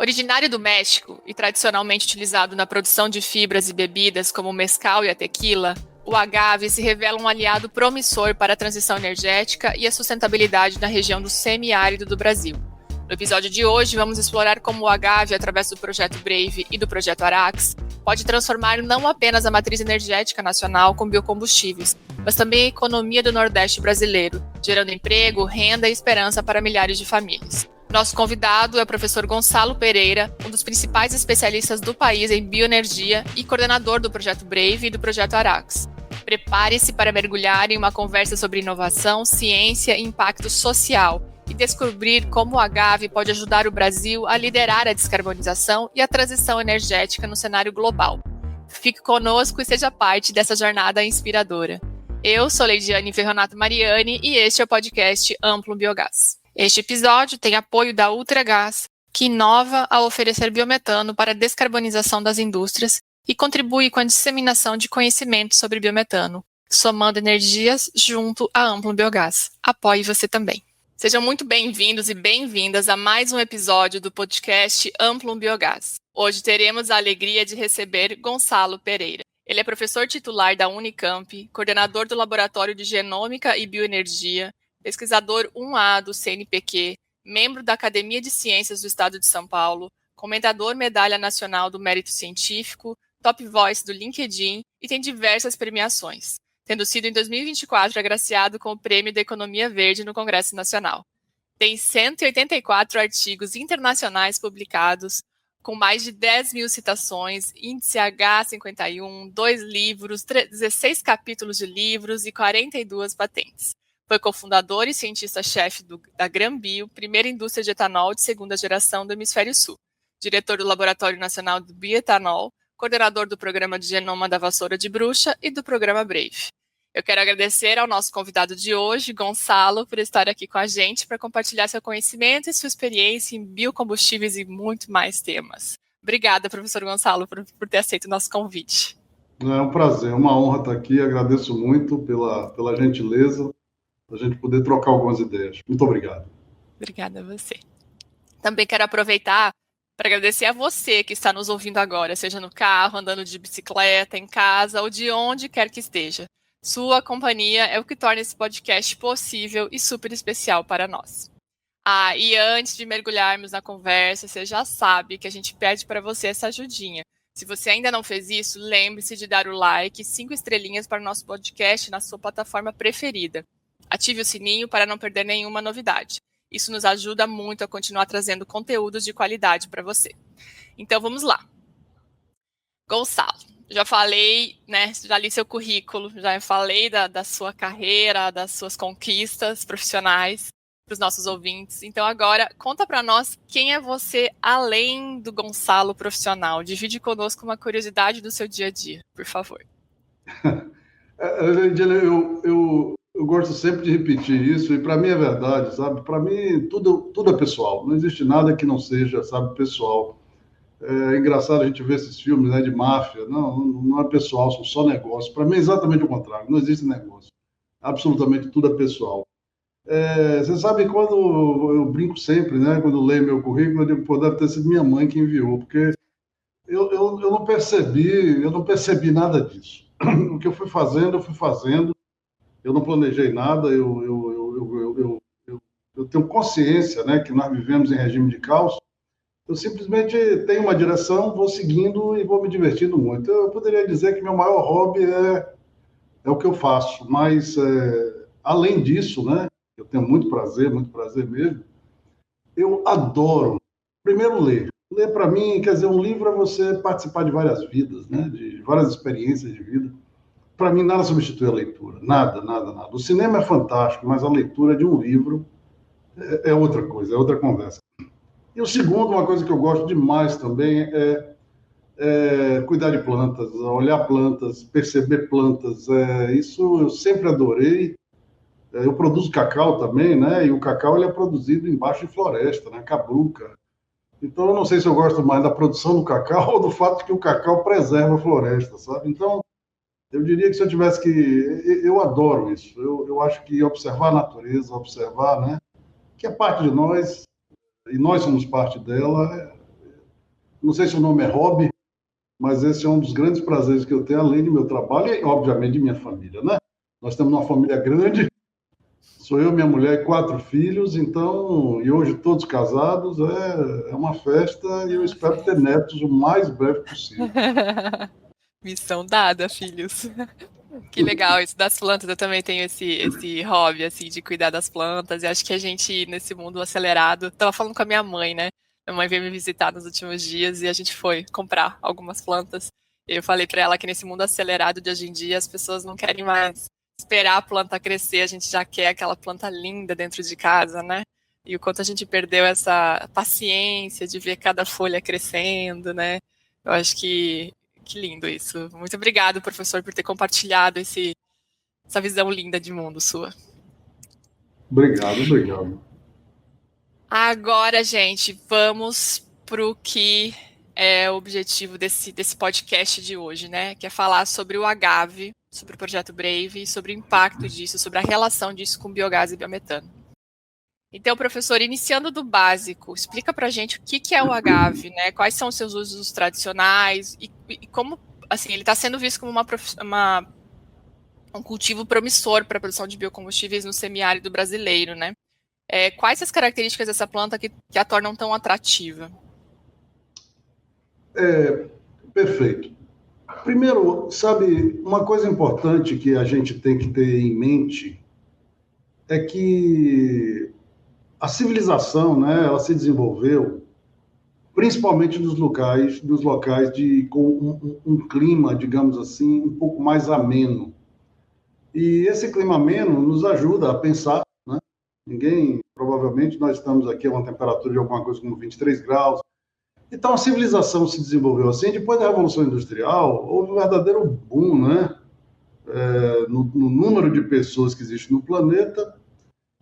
Originário do México e tradicionalmente utilizado na produção de fibras e bebidas como o mezcal e a tequila, o agave se revela um aliado promissor para a transição energética e a sustentabilidade na região do semiárido do Brasil. No episódio de hoje, vamos explorar como o agave, através do projeto Brave e do projeto Arax, pode transformar não apenas a matriz energética nacional com biocombustíveis, mas também a economia do Nordeste brasileiro, gerando emprego, renda e esperança para milhares de famílias. Nosso convidado é o professor Gonçalo Pereira, um dos principais especialistas do país em bioenergia e coordenador do projeto Brave e do projeto Arax. Prepare-se para mergulhar em uma conversa sobre inovação, ciência e impacto social e descobrir como o agave pode ajudar o Brasil a liderar a descarbonização e a transição energética no cenário global. Fique conosco e seja parte dessa jornada inspiradora. Eu sou Leidiane Ferronato Mariani e este é o podcast Amplo Biogás. Este episódio tem apoio da Ultragaz, que inova ao oferecer biometano para a descarbonização das indústrias e contribui com a disseminação de conhecimento sobre biometano, somando energias junto à Amplo Biogás. Apoie você também. Sejam muito bem-vindos e bem-vindas a mais um episódio do podcast Amplo Biogás. Hoje teremos a alegria de receber Gonçalo Pereira. Ele é professor titular da Unicamp, coordenador do Laboratório de Genômica e Bioenergia, pesquisador 1A do CNPq, membro da Academia de Ciências do Estado de São Paulo, comentador Medalha Nacional do Mérito Científico, Top Voice do LinkedIn e tem diversas premiações, tendo sido em 2024 agraciado com o Prêmio da Economia Verde no Congresso Nacional. Tem 184 artigos internacionais publicados, com mais de 10 mil citações, índice H51, 2 livros, 16 capítulos de livros e 42 patentes. Foi cofundador e cientista-chefe da Granbio, primeira indústria de etanol de segunda geração do Hemisfério Sul, diretor do Laboratório Nacional do Bioetanol, coordenador do Programa de Genoma da Vassoura de Bruxa e do Programa Brave. Eu quero agradecer ao nosso convidado de hoje, Gonçalo, por estar aqui com a gente para compartilhar seu conhecimento e sua experiência em biocombustíveis e muito mais temas. Obrigada, professor Gonçalo, por ter aceito o nosso convite. É um prazer, é uma honra estar aqui. Agradeço muito pela gentileza, para a gente poder trocar algumas ideias. Muito obrigado. Obrigada a você. Também quero aproveitar para agradecer a você que está nos ouvindo agora, seja no carro, andando de bicicleta, em casa ou de onde quer que esteja. Sua companhia é o que torna esse podcast possível e super especial para nós. E antes de mergulharmos na conversa, você já sabe que a gente pede para você essa ajudinha. Se você ainda não fez isso, lembre-se de dar o like e 5 estrelinhas para o nosso podcast na sua plataforma preferida. Ative o sininho para não perder nenhuma novidade. Isso nos ajuda muito a continuar trazendo conteúdos de qualidade para você. Então vamos lá. Gonçalo, já falei, né? Já li seu currículo, já falei da sua carreira, das suas conquistas profissionais para os nossos ouvintes. Então agora conta para nós quem é você além do Gonçalo profissional. Divide conosco uma curiosidade do seu dia a dia, por favor. Eu gosto sempre de repetir isso, e para mim é verdade, sabe? Para mim, tudo é pessoal. Não existe nada que não seja, sabe, pessoal. É engraçado a gente ver esses filmes, né, de máfia. Não é pessoal, são só negócios. Para mim é exatamente o contrário. Não existe negócio. Absolutamente tudo é pessoal. Você sabe, quando eu brinco sempre, né? Quando eu leio meu currículo, eu digo, pô, deve ter sido minha mãe que enviou, porque eu não percebi nada disso. O que eu fui fazendo, eu não planejei nada, eu tenho consciência, né, que nós vivemos em regime de caos. Eu simplesmente tenho uma direção, vou seguindo e vou me divertindo muito. Eu poderia dizer que meu maior hobby é o que eu faço, mas além disso, né, eu tenho muito prazer mesmo, eu adoro, primeiro, ler. Ler, para mim, quer dizer, um livro é você participar de várias vidas, né, de várias experiências de vida. Para mim, nada substitui a leitura. Nada. O cinema é fantástico, mas a leitura de um livro é outra coisa, é outra conversa. E o segundo, uma coisa que eu gosto demais também é cuidar de plantas, olhar plantas, perceber plantas. Isso eu sempre adorei. Eu produzo cacau também, né? E o cacau ele é produzido embaixo de floresta, né? Cabruca. Então, eu não sei se eu gosto mais da produção do cacau ou do fato de que o cacau preserva a floresta, sabe? Então, eu diria que se eu tivesse que... Eu adoro isso. Eu acho que observar a natureza, observar, né, que é parte de nós, e nós somos parte dela, não sei se o nome é hobby, mas esse é um dos grandes prazeres que eu tenho, além do meu trabalho e, obviamente, de minha família, né? Nós temos uma família grande, sou eu, minha mulher e 4 filhos, então, e hoje todos casados, é uma festa e eu espero ter netos o mais breve possível. Missão dada, filhos. Que legal isso das plantas. Eu também tenho esse hobby, assim, de cuidar das plantas. E acho que a gente, nesse mundo acelerado... Tava falando com a minha mãe, né? Minha mãe veio me visitar nos últimos dias e a gente foi comprar algumas plantas. E eu falei pra ela que nesse mundo acelerado de hoje em dia, as pessoas não querem mais esperar a planta crescer. A gente já quer aquela planta linda dentro de casa, né? E o quanto a gente perdeu essa paciência de ver cada folha crescendo, né? Eu acho que lindo isso. Muito obrigado, professor, por ter compartilhado essa visão linda de mundo sua. Obrigado. Agora, gente, vamos para o que é o objetivo desse podcast de hoje, né? Que é falar sobre o agave, sobre o projeto Brave, sobre o impacto disso, sobre a relação disso com biogás e biometano. Então, professor, iniciando do básico, explica para a gente o que é o agave, né? Quais são os seus usos tradicionais e como, assim, ele está sendo visto como um cultivo promissor para a produção de biocombustíveis no semiárido brasileiro, né? Quais as características dessa planta que a tornam tão atrativa? Perfeito. Primeiro, sabe, uma coisa importante que a gente tem que ter em mente é que a civilização, né, ela se desenvolveu principalmente nos locais com um clima, digamos assim, um pouco mais ameno. E esse clima ameno nos ajuda a pensar, né? Provavelmente nós estamos aqui a uma temperatura de alguma coisa como 23 graus. Então a civilização se desenvolveu assim. Depois da Revolução Industrial, houve um verdadeiro boom, né? No número de pessoas que existem no planeta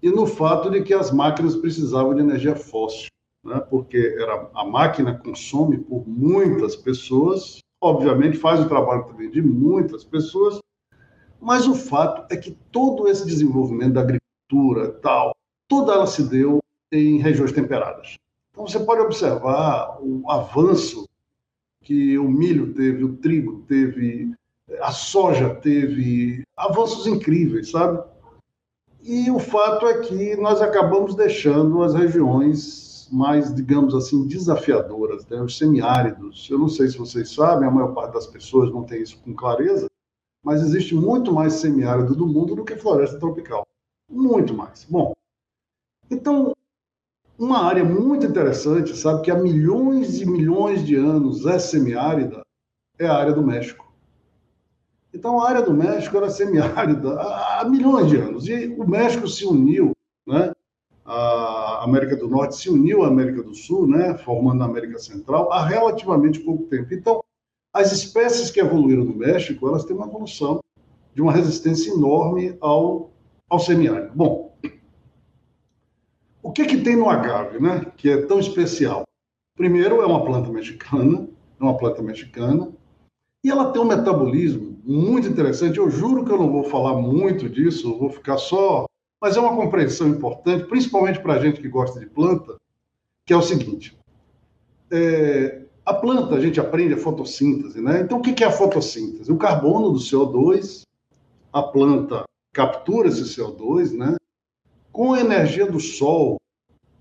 e no fato de que as máquinas precisavam de energia fóssil, né? Porque a máquina consome por muitas pessoas, obviamente faz o trabalho também de muitas pessoas, mas o fato é que todo esse desenvolvimento da agricultura, toda ela se deu em regiões temperadas. Então você pode observar o avanço que o milho teve, o trigo teve, a soja teve, avanços incríveis, sabe? E o fato é que nós acabamos deixando as regiões mais, digamos assim, desafiadoras, né? Os semiáridos. Eu não sei se vocês sabem, a maior parte das pessoas não tem isso com clareza, mas existe muito mais semiárido do mundo do que floresta tropical. Muito mais. Bom, então, uma área muito interessante, sabe, que há milhões e milhões de anos é semiárida, é a área do México. Então, a área do México era semiárida há milhões de anos. E o México se uniu, né? A América do Norte se uniu à América do Sul, né? Formando a América Central, há relativamente pouco tempo. Então, as espécies que evoluíram no México, elas têm uma evolução de uma resistência enorme ao semiárido. Bom, o que tem no agave, né? Que é tão especial? Primeiro, é uma planta mexicana, e ela tem um metabolismo muito interessante. Eu juro que eu não vou falar muito disso, vou ficar só... Mas é uma compreensão importante, principalmente para a gente que gosta de planta, que é o seguinte. A planta, a gente aprende a fotossíntese, né? Então, o que é a fotossíntese? O carbono do CO2, a planta captura esse CO2, né? Com a energia do sol,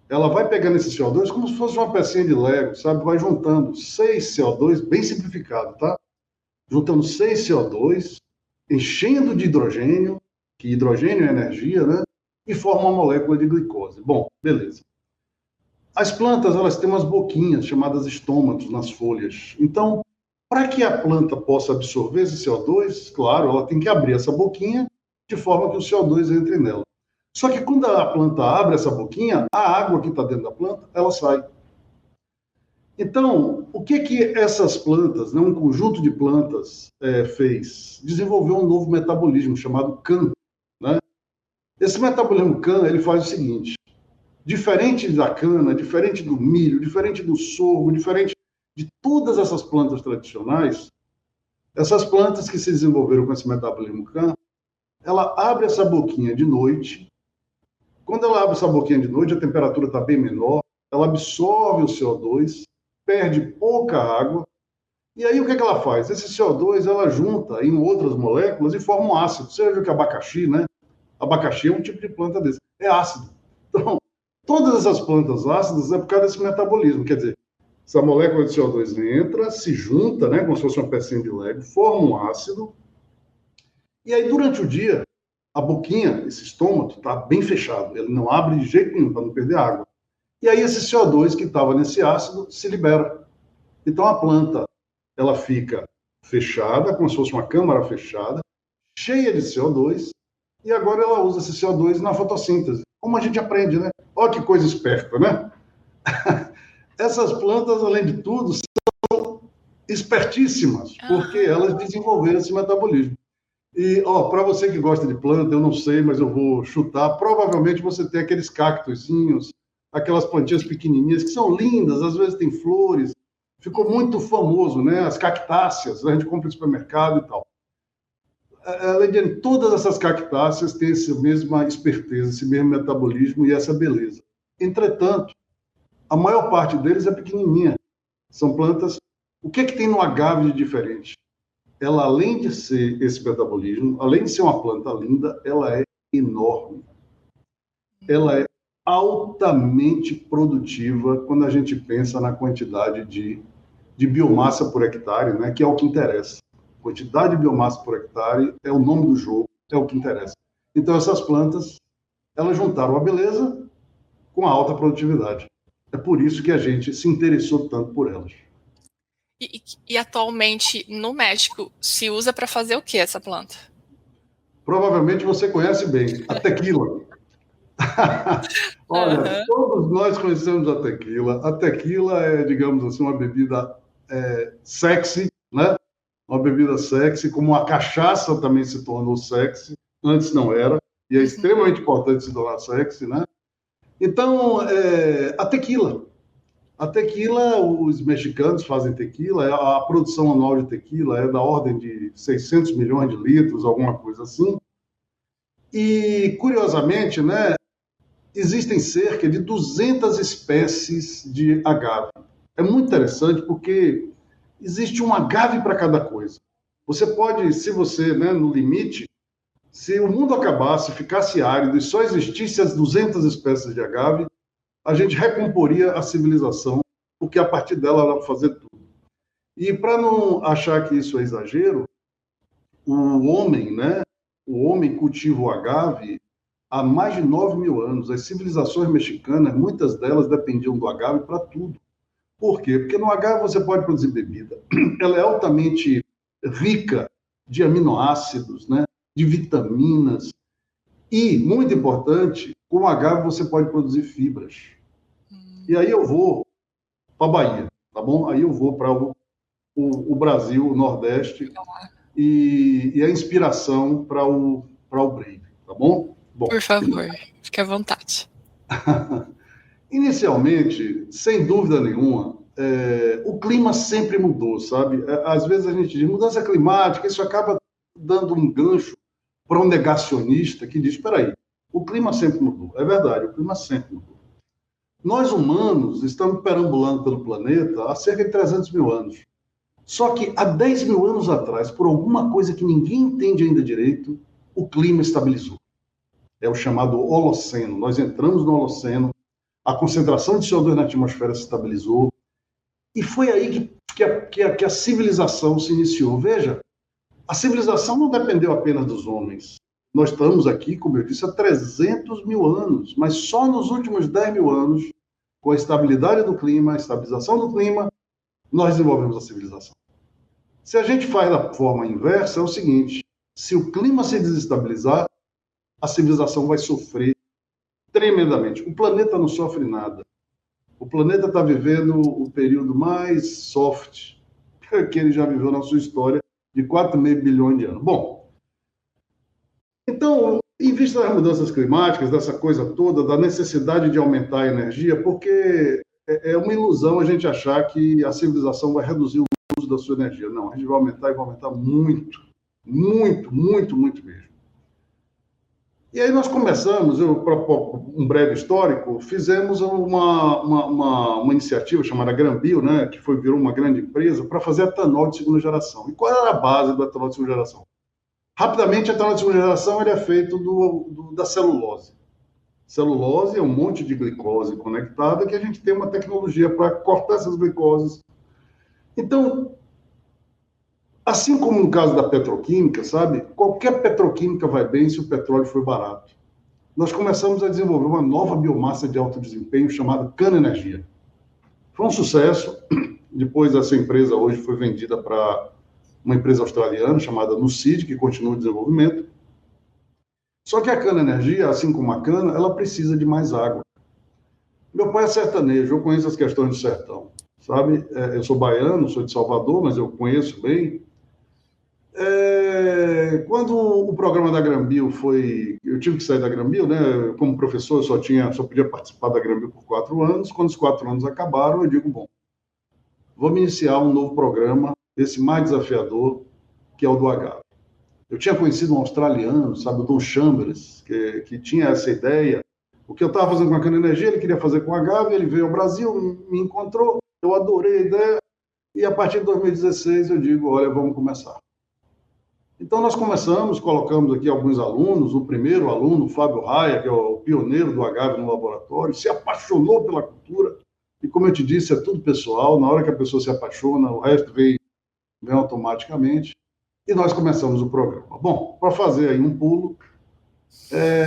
ela vai pegando esse CO2 como se fosse uma pecinha de Lego, sabe? Vai juntando 6 CO2, bem simplificado, tá? Juntando 6 CO2, enchendo de hidrogênio, que hidrogênio é energia, né? E forma uma molécula de glicose. Bom, beleza. As plantas, elas têm umas boquinhas chamadas estômatos nas folhas. Então, para que a planta possa absorver esse CO2, claro, ela tem que abrir essa boquinha de forma que o CO2 entre nela. Só que quando a planta abre essa boquinha, a água que está dentro da planta, ela sai. Então, o que essas plantas, né, um conjunto de plantas fez? Desenvolveu um novo metabolismo chamado CAM, né? Esse metabolismo CAM, ele faz o seguinte: diferente da cana, diferente do milho, diferente do sorgo, diferente de todas essas plantas tradicionais, essas plantas que se desenvolveram com esse metabolismo CAM, ela abre essa boquinha de noite. Quando ela abre essa boquinha de noite, a temperatura está bem menor, ela absorve o CO2, perde pouca água. E aí o que ela faz? Esse CO2 ela junta em outras moléculas e forma um ácido. Você já viu que abacaxi, né? Abacaxi é um tipo de planta desse. É ácido. Então, todas essas plantas ácidas é por causa desse metabolismo. Quer dizer, essa molécula de CO2 entra, se junta, né, como se fosse uma pecinha de Lego, forma um ácido. E aí, durante o dia, a boquinha, esse estômago, está bem fechado. Ele não abre de jeito nenhum para não perder água. E aí, esse CO2 que estava nesse ácido se libera. Então, a planta ela fica fechada, como se fosse uma câmara fechada, cheia de CO2, e agora ela usa esse CO2 na fotossíntese. Como a gente aprende, né? Olha que coisa esperta, né? Essas plantas, além de tudo, são espertíssimas, porque elas desenvolveram esse metabolismo. E, para você que gosta de planta, eu não sei, mas eu vou chutar, provavelmente você tem aqueles cactozinhos, aquelas plantinhas pequenininhas, que são lindas, às vezes tem flores. Ficou muito famoso, né? As cactáceas, a gente compra no supermercado e tal. Leidiane, todas essas cactáceas têm essa mesma esperteza, esse mesmo metabolismo e essa beleza. Entretanto, a maior parte deles é pequenininha. São plantas... O que é que tem no agave de diferente? Ela, além de ser esse metabolismo, além de ser uma planta linda, ela é enorme. Ela é altamente produtiva quando a gente pensa na quantidade de biomassa por hectare, né, que é o que interessa. Quantidade de biomassa por hectare é o nome do jogo, é o que interessa. Então, essas plantas, elas juntaram a beleza com a alta produtividade. É por isso que a gente se interessou tanto por elas. E atualmente, no México, se usa para fazer o que essa planta? Provavelmente você conhece bem, a tequila. Olha, todos nós conhecemos a tequila. A tequila é, digamos assim, uma bebida sexy, né? Uma bebida sexy, como a cachaça também se tornou sexy, antes não era, e é extremamente importante se tornar sexy, né? Então, a tequila. A tequila, os mexicanos fazem tequila, a produção anual de tequila é da ordem de 600 milhões de litros, alguma coisa assim. E, curiosamente, né, existem cerca de 200 espécies de agave. É muito interessante porque existe um agave para cada coisa. Você pode, se você, né, no limite, se o mundo acabasse, ficasse árido e só existisse as 200 espécies de agave, a gente recomporia a civilização, porque a partir dela ela vai fazer tudo. E para não achar que isso é exagero, o homem, né, o homem cultiva o agave há mais de 9.000 anos. As civilizações mexicanas, muitas delas dependiam do agave para tudo. Por quê? Porque no agave você pode produzir bebida. Ela é altamente rica de aminoácidos, né, de vitaminas. E, muito importante, com o agave você pode produzir fibras. E aí eu vou para a Bahia, tá bom? Aí eu vou para o Brasil, o Nordeste, e a inspiração para o Brave, tá bom? Bom, por favor, fique à vontade. Inicialmente, sem dúvida nenhuma, o clima sempre mudou, sabe? Às vezes a gente diz mudança climática, isso acaba dando um gancho para um negacionista que diz, espera aí, o clima sempre mudou. É verdade, o clima sempre mudou. Nós humanos estamos perambulando pelo planeta há cerca de 300 mil anos. Só que há 10 mil anos atrás, por alguma coisa que ninguém entende ainda direito, o clima estabilizou. É o chamado Holoceno. Nós entramos no Holoceno, a concentração de CO2 na atmosfera se estabilizou, e foi aí que a civilização se iniciou. Veja, a civilização não dependeu apenas dos homens. Nós estamos aqui, como eu disse, há 300 mil anos, mas só nos últimos 10 mil anos, com a estabilidade do clima, a estabilização do clima, nós desenvolvemos a civilização. Se a gente faz da forma inversa, é o seguinte, se o clima se desestabilizar, a civilização vai sofrer tremendamente. O planeta não sofre nada. O planeta está vivendo o período mais soft que ele já viveu na sua história, de 4,5 bilhões de anos. Bom, então, em vista das mudanças climáticas, dessa coisa toda, da necessidade de aumentar a energia, porque é uma ilusão a gente achar que a civilização vai reduzir o uso da sua energia. Não, a gente vai aumentar e vai aumentar muito, muito, muito, muito mesmo. E aí nós começamos, para um breve histórico, fizemos uma iniciativa chamada Granbio, né, que virou uma grande empresa, para fazer etanol de segunda geração. E qual era a base do etanol de segunda geração? Rapidamente, o etanol de segunda geração ele é feito da celulose. Celulose é um monte de glicose conectada que a gente tem uma tecnologia para cortar essas glicoses. Então, assim como no caso da petroquímica, sabe? Qualquer petroquímica vai bem se o petróleo for barato. Nós começamos a desenvolver uma nova biomassa de alto desempenho chamada cana-energia. Foi um sucesso. Depois, essa empresa hoje foi vendida para uma empresa australiana chamada Nucid, que continua o desenvolvimento. Só que a cana-energia, assim como a cana, ela precisa de mais água. Meu pai é sertanejo, eu conheço as questões do sertão, sabe? Eu sou baiano, sou de Salvador, mas eu conheço bem. Quando o programa da Granbio eu tive que sair da Granbio, né? Como professor, eu só podia participar da Granbio por 4 anos. Quando os 4 anos acabaram, eu digo, bom, vamos iniciar um novo programa, esse mais desafiador, que é o do Agave. Eu tinha conhecido um australiano, sabe, o Don Chambers, que tinha essa ideia. O que eu estava fazendo com a cana-energia, ele queria fazer com o Agave, ele veio ao Brasil, me encontrou, eu adorei a ideia, e a partir de 2016 eu digo, olha, vamos começar. Então, nós começamos, colocamos aqui alguns alunos. O primeiro aluno, o Fábio Raia, que é o pioneiro do Agave no laboratório, se apaixonou pela cultura. E, como eu te disse, é tudo pessoal. Na hora que a pessoa se apaixona, o resto vem automaticamente. E nós começamos o programa. Bom, para fazer aí um pulo,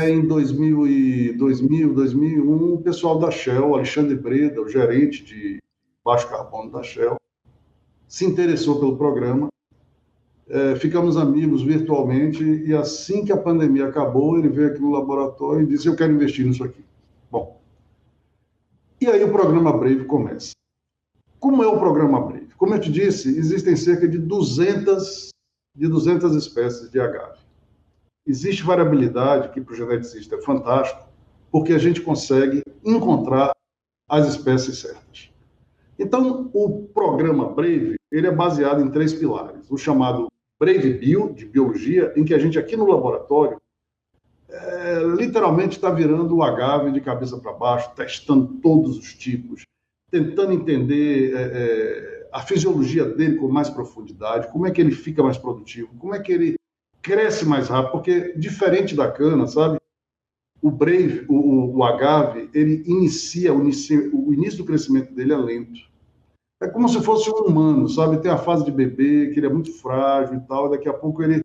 em 2001, o pessoal da Shell, Alexandre Breda, o gerente de baixo carbono da Shell, se interessou pelo programa. Ficamos amigos virtualmente, e assim que a pandemia acabou, ele veio aqui no laboratório e disse, eu quero investir nisso aqui. Bom, e aí o programa Brave começa. Como é o programa Brave? Como eu te disse, existem cerca de 200 espécies de agave. Existe variabilidade, que para o geneticista é fantástico, porque a gente consegue encontrar as espécies certas. Então, o programa Brave, ele é baseado em 3 pilares. O chamado Brave Bio, de biologia, em que a gente aqui no laboratório literalmente está virando o agave de cabeça para baixo, testando todos os tipos, tentando entender a fisiologia dele com mais profundidade, como é que ele fica mais produtivo, como é que ele cresce mais rápido, porque diferente da cana, sabe? O Brave, o agave, ele o início do crescimento dele é lento. É como se fosse um humano, sabe? Tem a fase de bebê, que ele é muito frágil e tal, e daqui a pouco ele...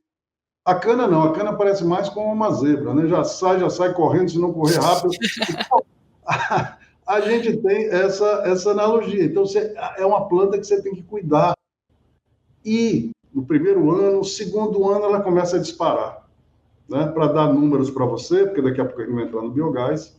A cana não, a cana parece mais como uma zebra, né? Já sai correndo, se não correr rápido. Então, a gente tem essa analogia. Então, é uma planta que você tem que cuidar. E no primeiro ano, no segundo ano, ela começa a disparar, né? Para dar números para você, porque daqui a pouco a gente vai entrar no biogás.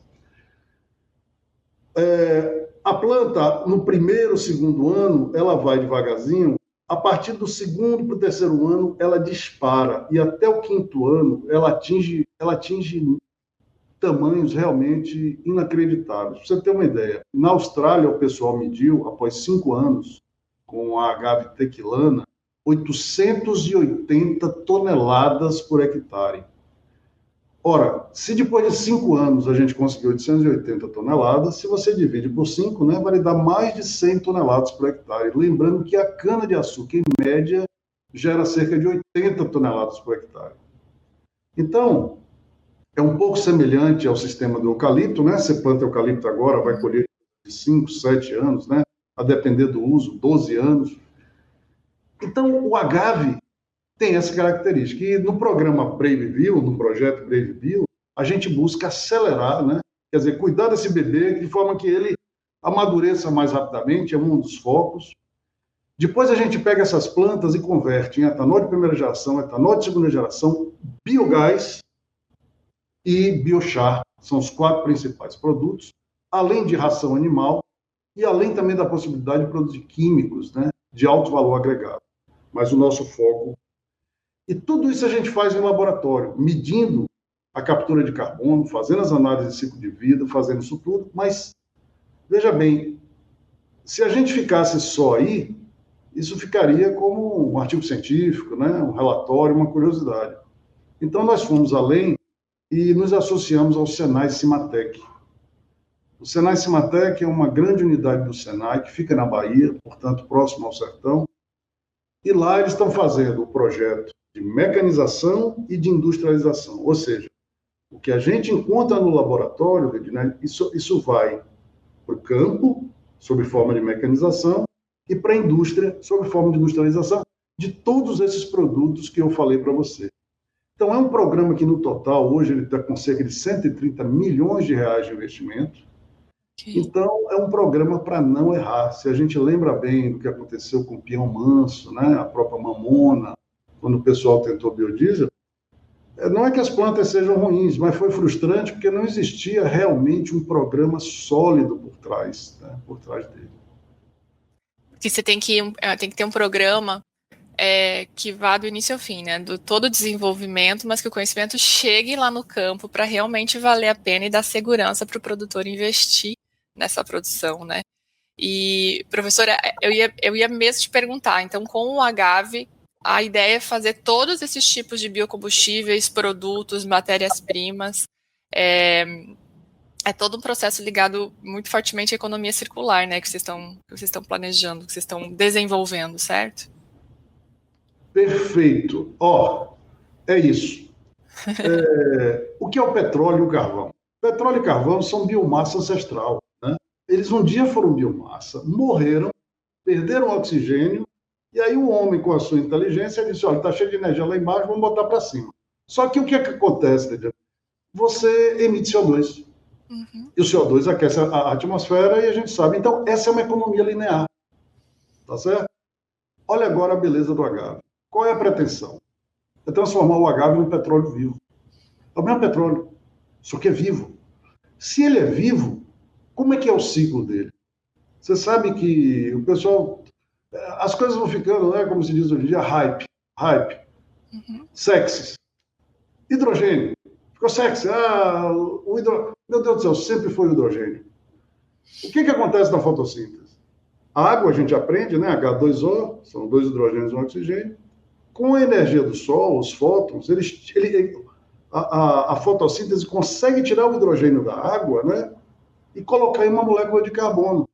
A planta, no primeiro, segundo ano, ela vai devagarzinho. A partir do segundo para o terceiro ano, ela dispara. E até o quinto ano, ela atinge tamanhos realmente inacreditáveis. Para você ter uma ideia, na Austrália, o pessoal mediu, após 5 anos, com a agave tequilana, 880 toneladas por hectare. Ora, se depois de 5 anos a gente conseguiu 880 toneladas, se você divide por 5, né, vai dar mais de 100 toneladas por hectare. Lembrando que a cana-de-açúcar, em média, gera cerca de 80 toneladas por hectare. Então, é um pouco semelhante ao sistema do eucalipto, né? Você planta eucalipto agora, vai colher de 5, 7 anos, né? A depender do uso, 12 anos. Então, o agave tem essa característica. E no programa Brave Bio, no projeto Brave Bio, a gente busca acelerar, né? Quer dizer, cuidar desse bebê de forma que ele amadureça mais rapidamente, é um dos focos. Depois a gente pega essas plantas e converte em etanol de primeira geração, etanol de segunda geração, biogás e biochar. São os 4 principais produtos, além de ração animal e além também da possibilidade de produzir químicos, né? De alto valor agregado. Mas o nosso foco... E tudo isso a gente faz em laboratório, medindo a captura de carbono, fazendo as análises de ciclo de vida, fazendo isso tudo. Mas, veja bem, se a gente ficasse só aí, isso ficaria como um artigo científico, né? Um relatório, uma curiosidade. Então, nós fomos além e nos associamos ao Senai Cimatec. O Senai Cimatec é uma grande unidade do Senai que fica na Bahia, portanto, próximo ao sertão, e lá eles estão fazendo o projeto de mecanização e de industrialização, ou seja, o que a gente encontra no laboratório, né, isso vai para o campo, sob forma de mecanização, e para a indústria, sob forma de industrialização, de todos esses produtos que eu falei para você. Então, é um programa que, no total, hoje, ele está com cerca de 130 milhões de reais de investimento. Então, é um programa para não errar. Se a gente lembra bem do que aconteceu com o Pião Manso, né, a própria Mamona, quando o pessoal tentou biodiesel, não é que as plantas sejam ruins, mas foi frustrante porque não existia realmente um programa sólido por trás, né, por trás dele. Que você tem que ter um programa que vá do início ao fim, né, do todo o desenvolvimento, mas que o conhecimento chegue lá no campo para realmente valer a pena e dar segurança para o produtor investir nessa produção, né? E, professora, eu ia mesmo te perguntar, então, com o agave, a ideia é fazer todos esses tipos de biocombustíveis, produtos, matérias-primas, é todo um processo ligado muito fortemente à economia circular, né, que vocês estão planejando, que vocês estão desenvolvendo, certo? Perfeito. É isso. O que é o petróleo e o carvão? Petróleo e carvão são biomassa ancestral, né? Eles um dia foram biomassa, morreram, perderam oxigênio, e aí o homem, com a sua inteligência, disse, olha, está cheio de energia lá embaixo, vamos botar para cima. Só que o que é que acontece, Lidia? Você emite CO2. Uhum. E o CO2 aquece a atmosfera e a gente sabe. Então, essa é uma economia linear. Tá certo? Olha agora a beleza do agave. Qual é a pretensão? É transformar o agave num petróleo vivo. É o mesmo petróleo, só que é vivo. Se ele é vivo, como é que é o ciclo dele? Você sabe que o pessoal... As coisas vão ficando, né, como se diz hoje em dia, hype. Sexy. Hidrogênio. Ficou sexy. Meu Deus do céu, sempre foi o hidrogênio. O que acontece na fotossíntese? A água, a gente aprende, né? H2O, são 2 hidrogênios e um oxigênio. Com a energia do Sol, os fótons, a fotossíntese consegue tirar o hidrogênio da água, né? E colocar em uma molécula de carbono.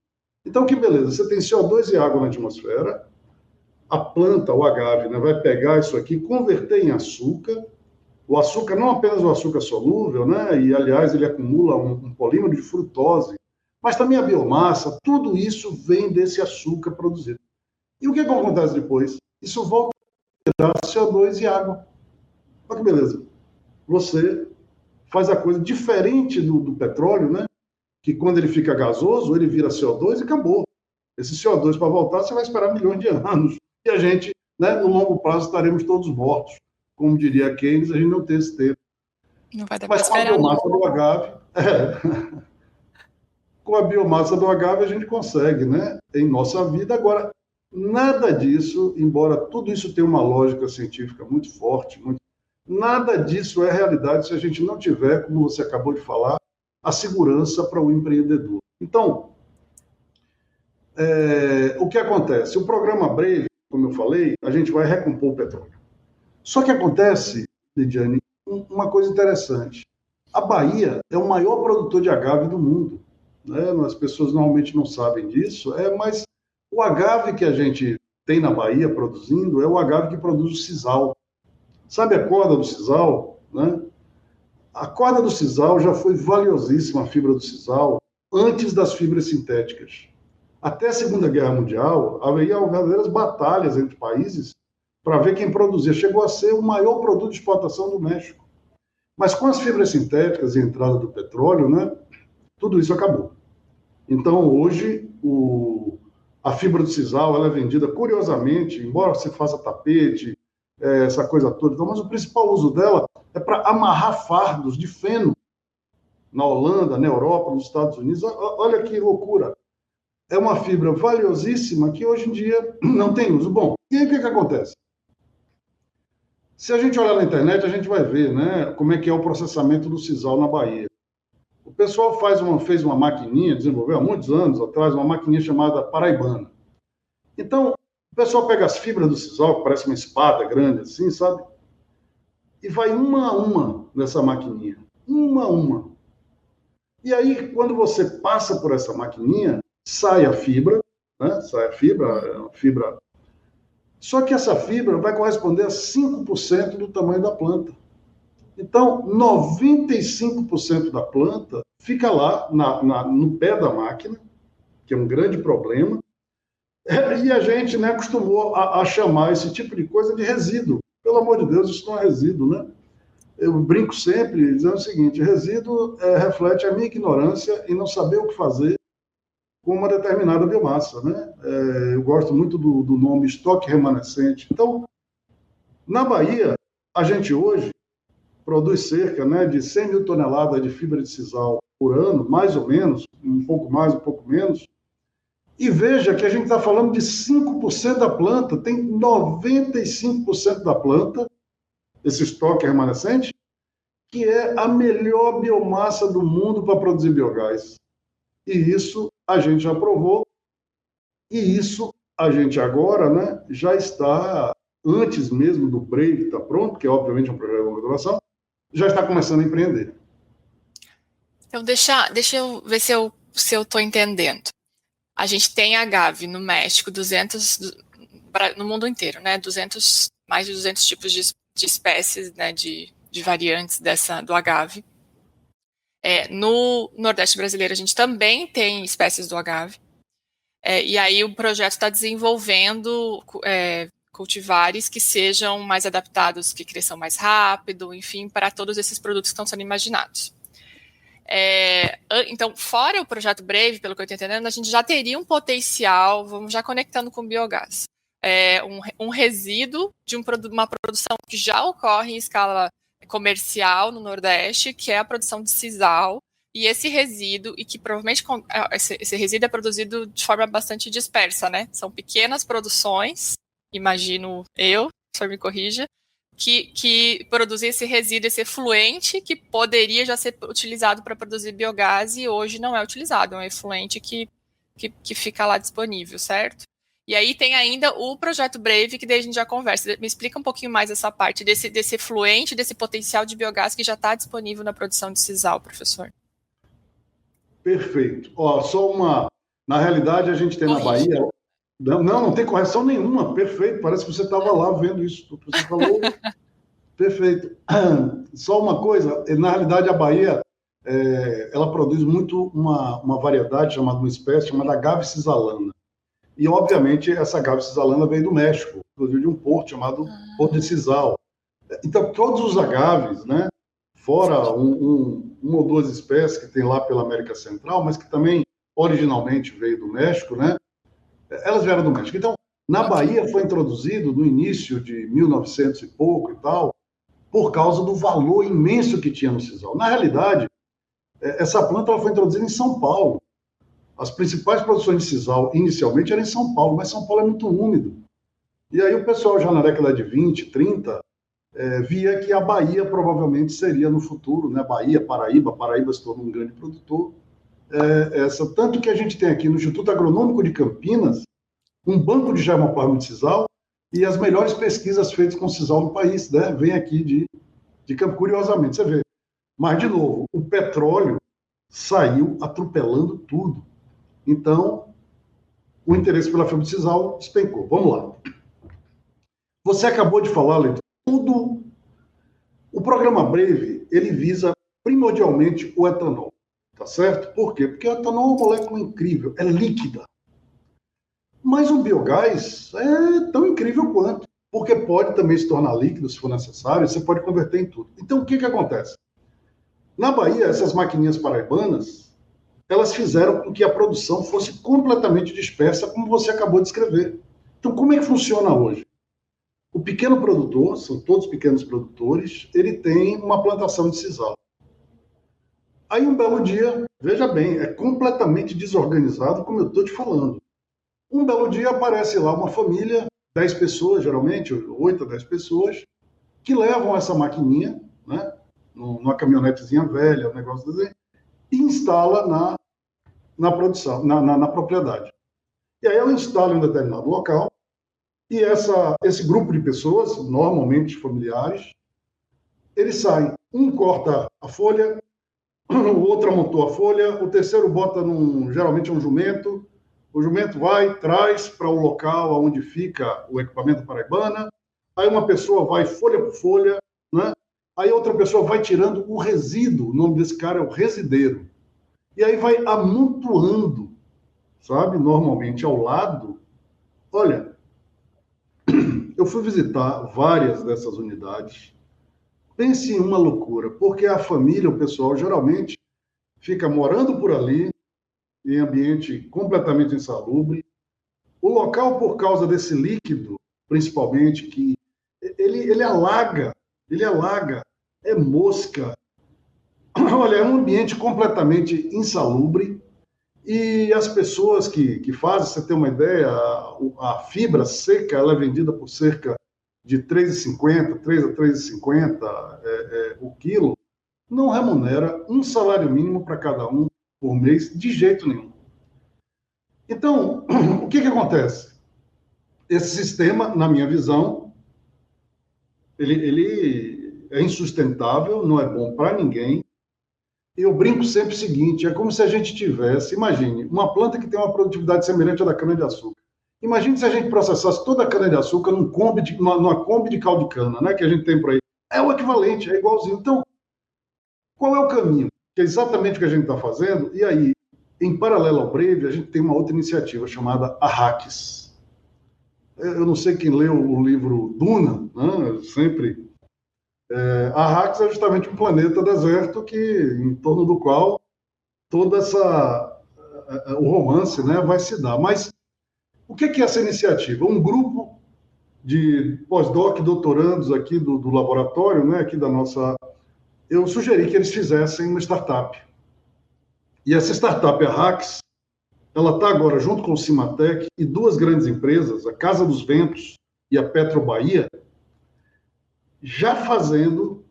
Então, que beleza. Você tem CO2 e água na atmosfera. A planta, o agave, né, vai pegar isso aqui, converter em açúcar. O açúcar, não apenas o açúcar solúvel, né? E, aliás, ele acumula um polímero de frutose, mas também a biomassa, tudo isso vem desse açúcar produzido. E o que acontece depois? Isso volta a gerar CO2 e água. Olha que beleza. Você faz a coisa diferente do petróleo, né? Que quando ele fica gasoso, ele vira CO2 e acabou. Esse CO2, para voltar, você vai esperar milhões de anos. E a gente, né, no longo prazo, estaremos todos mortos. Como diria Keynes, a gente não tem esse tempo. Não vai dar Mas com a biomassa do agave, com a biomassa do agave a gente consegue, né? Em nossa vida. Agora, nada disso, embora tudo isso tenha uma lógica científica muito forte, nada disso é realidade se a gente não tiver, como você acabou de falar, a segurança para o empreendedor. Então, o que acontece? O programa Brave, como eu falei, a gente vai recompor o petróleo. Só que acontece, Lidiane, uma coisa interessante. A Bahia é o maior produtor de agave do mundo, né? As pessoas normalmente não sabem disso, mas o agave que a gente tem na Bahia produzindo é o agave que produz o sisal. Sabe a corda do sisal, né? A corda do sisal já foi valiosíssima, a fibra do sisal, antes das fibras sintéticas. Até a Segunda Guerra Mundial, havia verdadeiras batalhas entre países para ver quem produzia. Chegou a ser o maior produto de exportação do México. Mas com as fibras sintéticas e a entrada do petróleo, né, tudo isso acabou. Então, hoje, a fibra do sisal ela é vendida, curiosamente, embora você faça tapete, essa coisa toda, mas o principal uso dela é para amarrar fardos de feno na Holanda, na Europa, nos Estados Unidos. Olha que loucura. É uma fibra valiosíssima que hoje em dia não tem uso. Bom, e aí o que acontece? Se a gente olhar na internet, a gente vai ver, né, como é que é o processamento do sisal na Bahia. O pessoal fez uma maquininha, desenvolveu há muitos anos atrás, uma maquininha chamada Paraibana. Então, o pessoal pega as fibras do sisal, que parece uma espada grande assim, sabe? E vai uma a uma nessa maquininha. uma a uma. E aí, quando você passa por essa maquininha, sai a fibra, né? Sai a fibra. Só que essa fibra vai corresponder a 5% do tamanho da planta. Então, 95% da planta fica lá no pé da máquina, que é um grande problema, e a gente, né, acostumou a chamar esse tipo de coisa de resíduo. Pelo amor de Deus, isso não é resíduo, né? Eu brinco sempre dizendo o seguinte: resíduo reflete a minha ignorância em não saber o que fazer com uma determinada biomassa, né? Eu gosto muito do nome estoque remanescente. Então, na Bahia, a gente hoje produz cerca, né, de 100 mil toneladas de fibra de sisal por ano, mais ou menos, um pouco mais, um pouco menos. E veja que a gente está falando de 5% da planta, tem 95% da planta, esse estoque remanescente, que é a melhor biomassa do mundo para produzir biogás. E isso a gente já provou, e isso a gente agora, né, já está, antes mesmo do Brave estar pronto, que obviamente é um projeto de longa duração, já está começando a empreender. Então, deixa eu ver se eu estou entendendo. A gente tem agave no México, 200, no mundo inteiro, né? Mais de 200 tipos de espécies, né? De variantes do agave. No Nordeste brasileiro, a gente também tem espécies do agave. E aí o projeto está desenvolvendo cultivares que sejam mais adaptados, que cresçam mais rápido, enfim, para todos esses produtos que estão sendo imaginados. Então, fora o projeto Brave, pelo que eu estou entendendo, a gente já teria um potencial, vamos já conectando com o biogás, um resíduo de uma produção que já ocorre em escala comercial no Nordeste, que é a produção de sisal, e esse resíduo, e que provavelmente esse resíduo é produzido de forma bastante dispersa, né? São pequenas produções, imagino eu, o senhor me corrija, que produzir esse resíduo, esse efluente, que poderia já ser utilizado para produzir biogás e hoje não é utilizado, é um efluente que fica lá disponível, certo? E aí tem ainda o projeto Brave, que daí a gente já conversa. Me explica um pouquinho mais essa parte desse efluente, desse potencial de biogás que já está disponível na produção de sisal, professor. Perfeito. Na realidade, a gente tem na Bahia... Não tem correção nenhuma. Perfeito. Parece que você estava lá vendo isso. Você falou... Perfeito. Só uma coisa. Na realidade, a Bahia, ela produz muito uma variedade, uma espécie chamada agave cisalana. E, obviamente, essa agave cisalana veio do México, inclusive de um porto chamado Porto de Sisal. Então, todos os agaves, né, fora uma ou duas espécies que tem lá pela América Central, mas que também originalmente veio do México, né, elas vieram do México. Então, na Bahia foi introduzido no início de 1900 e pouco e tal, por causa do valor imenso que tinha no sisal. Na realidade, essa planta ela foi introduzida em São Paulo. As principais produções de sisal, inicialmente, eram em São Paulo, mas São Paulo é muito úmido. E aí o pessoal, já na década de 20, 30, via que a Bahia provavelmente seria no futuro, né? Paraíba se tornou um grande produtor. Tanto que a gente tem aqui no Instituto Agronômico de Campinas um banco de germoplasma de sisal e as melhores pesquisas feitas com sisal no país, né? Vem aqui de Campo, curiosamente, você vê. Mas, de novo, o petróleo saiu atropelando tudo. Então, o interesse pela fibra de sisal despencou. Vamos lá. Você acabou de falar, Leandro, o programa Brave, ele visa primordialmente o etanol, tá certo? Por quê? Porque o etanol é uma molécula incrível, é líquida. Mas o biogás é tão incrível quanto, porque pode também se tornar líquido, se for necessário, você pode converter em tudo. Então, o que acontece? Na Bahia, essas maquininhas paraibanas, elas fizeram com que a produção fosse completamente dispersa, como você acabou de escrever. Então, como é que funciona hoje? O pequeno produtor, são todos pequenos produtores, ele tem uma plantação de sisal. Aí, um belo dia, veja bem, é completamente desorganizado, como eu estou te falando. Um belo dia aparece lá uma família, 10 pessoas, geralmente, 8 a 10 pessoas, que levam essa maquininha, né, numa caminhonetezinha velha, um negócio assim, e instala na produção, na propriedade. E aí ela instala em um determinado local, e esse grupo de pessoas, normalmente familiares, eles saem. Um corta a folha, o outro amontou a folha, o terceiro bota geralmente um jumento, o jumento vai, traz para o local onde fica o equipamento paraibana, aí uma pessoa vai folha por folha, né? Aí outra pessoa vai tirando o resíduo, o nome desse cara é o resideiro, e aí vai amontoando, sabe, normalmente ao lado. Olha, eu fui visitar várias dessas unidades. Pense em uma loucura, porque a família, o pessoal, geralmente fica morando por ali, em ambiente completamente insalubre. O local, por causa desse líquido, principalmente, que ele alaga, é mosca. Olha, é um ambiente completamente insalubre. E as pessoas que fazem, você ter uma ideia, a fibra seca ela é vendida por cerca de 3,50, 3 a 3,50 o quilo, não remunera um salário mínimo para cada um por mês, de jeito nenhum. Então, o que acontece? Esse sistema, na minha visão, ele é insustentável, não é bom para ninguém. Eu brinco sempre o seguinte, é como se a gente tivesse, imagine, uma planta que tem uma produtividade semelhante à da cana-de-açúcar. Imagine se a gente processasse toda a cana-de-açúcar numa Kombi de caldo de cana, né, que a gente tem por aí. É o equivalente, é igualzinho. Então, qual é o caminho? Que é exatamente o que a gente está fazendo. E aí, em paralelo ao Breve, a gente tem uma outra iniciativa chamada Arraques. Eu não sei quem leu o livro Duna, né, sempre... Arraques é justamente um planeta deserto em torno do qual toda o romance, né, vai se dar. Mas o que é essa iniciativa? Um grupo de pós-doc, doutorandos aqui do laboratório, né, aqui da nossa... Eu sugeri que eles fizessem uma startup. E essa startup, a Arraques, ela está agora junto com o Cimatec e duas grandes empresas, a Casa dos Ventos e a Petrobahia, já fazendo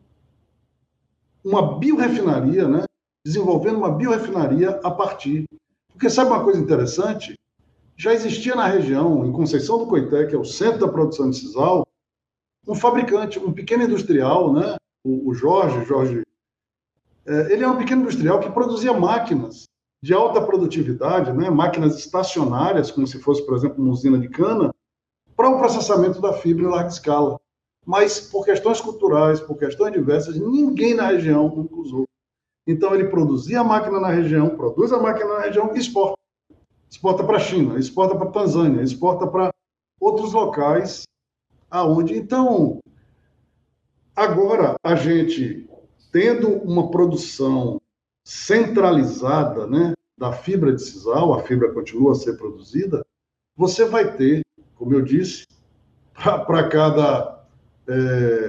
uma biorefinaria, né? Desenvolvendo uma biorefinaria a partir... Porque sabe uma coisa interessante? Já existia na região, em Conceição do Coité, que é o centro da produção de sisal, um fabricante, um pequeno industrial, né? O Jorge, ele é um pequeno industrial que produzia máquinas de alta produtividade, né? Máquinas estacionárias, como se fosse, por exemplo, uma usina de cana, para o processamento da fibra em larga escala. Mas, por questões culturais, por questões diversas, ninguém na região nunca usou. Então, ele produzia a máquina na região, produz a máquina na região e exporta. Exporta para a China, exporta para a Tanzânia, exporta para outros locais aonde... Então, agora, a gente, tendo uma produção centralizada, né, da fibra de sisal, a fibra continua a ser produzida, você vai ter, como eu disse, para cada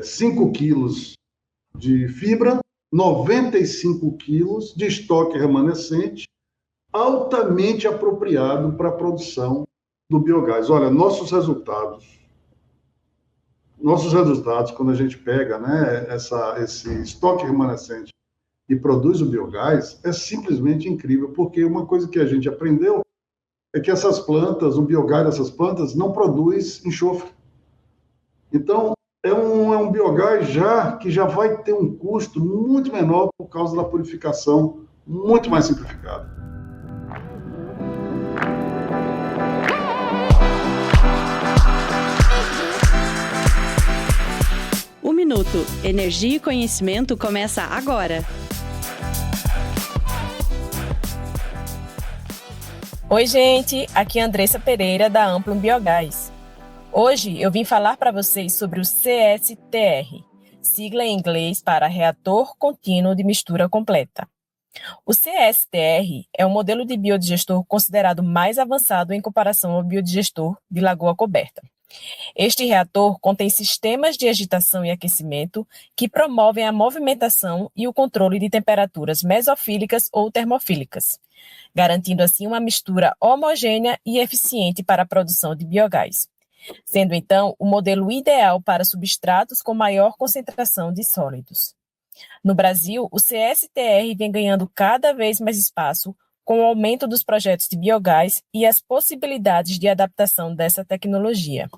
5 quilos de fibra, 95 quilos de estoque remanescente, altamente apropriado para a produção do biogás. Olha, nossos resultados, quando a gente pega, né, esse estoque remanescente e produz o biogás, é simplesmente incrível, porque uma coisa que a gente aprendeu é que essas plantas, o biogás dessas plantas, não produz enxofre. Então, é um biogás que já vai ter um custo muito menor por causa da purificação muito mais simplificada. O Minuto Energia e Conhecimento começa agora. Oi, gente, aqui é Andressa Pereira, da Amplum Biogás. Hoje eu vim falar para vocês sobre o CSTR, sigla em inglês para Reator Contínuo de Mistura Completa. O CSTR é o modelo de biodigestor considerado mais avançado em comparação ao biodigestor de lagoa coberta. Este reator contém sistemas de agitação e aquecimento que promovem a movimentação e o controle de temperaturas mesofílicas ou termofílicas, garantindo assim uma mistura homogênea e eficiente para a produção de biogás, sendo então o modelo ideal para substratos com maior concentração de sólidos. No Brasil, o CSTR vem ganhando cada vez mais espaço com o aumento dos projetos de biogás e as possibilidades de adaptação dessa tecnologia.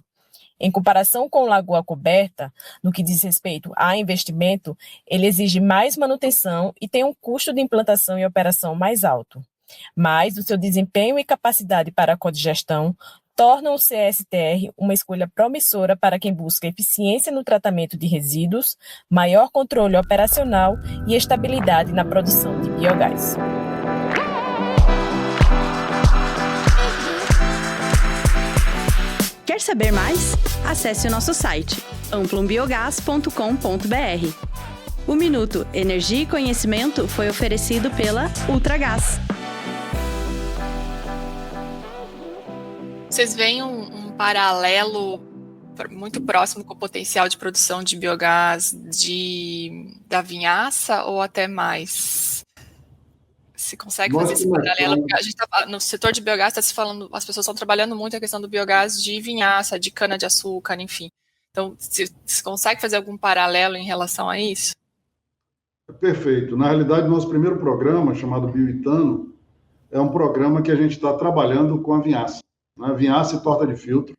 Em comparação com lagoa coberta, no que diz respeito a investimento, ele exige mais manutenção e tem um custo de implantação e operação mais alto. Mas o seu desempenho e capacidade para a codigestão tornam o CSTR uma escolha promissora para quem busca eficiência no tratamento de resíduos, maior controle operacional e estabilidade na produção de biogás. Quer saber mais? Acesse o nosso site amplumbiogás.com.br. O Minuto Energia e Conhecimento foi oferecido pela Ultragaz. Vocês veem um paralelo muito próximo com o potencial de produção de biogás da vinhaça ou até mais? Se consegue fazer esse paralelo? Porque a gente no setor de biogás está se falando, as pessoas estão trabalhando muito a questão do biogás de vinhaça, de cana-de-açúcar, enfim. Então, se consegue fazer algum paralelo em relação a isso? Perfeito. Na realidade, nosso primeiro programa, chamado Bioetano, é um programa que a gente está trabalhando com a vinhaça, né? Vinhaça e torta de filtro,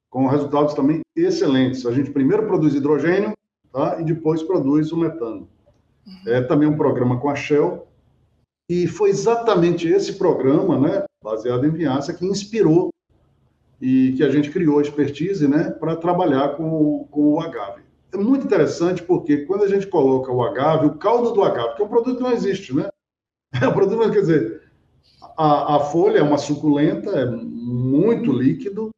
com resultados também excelentes. A gente primeiro produz hidrogênio, tá? E depois produz o metano. É também um programa com a Shell, e foi exatamente esse programa, né, baseado em vinhaça, que inspirou e que a gente criou a expertise, né, para trabalhar com o agave. É muito interessante porque quando a gente coloca o agave, o caldo do agave, que é um produto que não existe, né? É um produto, quer dizer, a folha é uma suculenta, é muito líquido,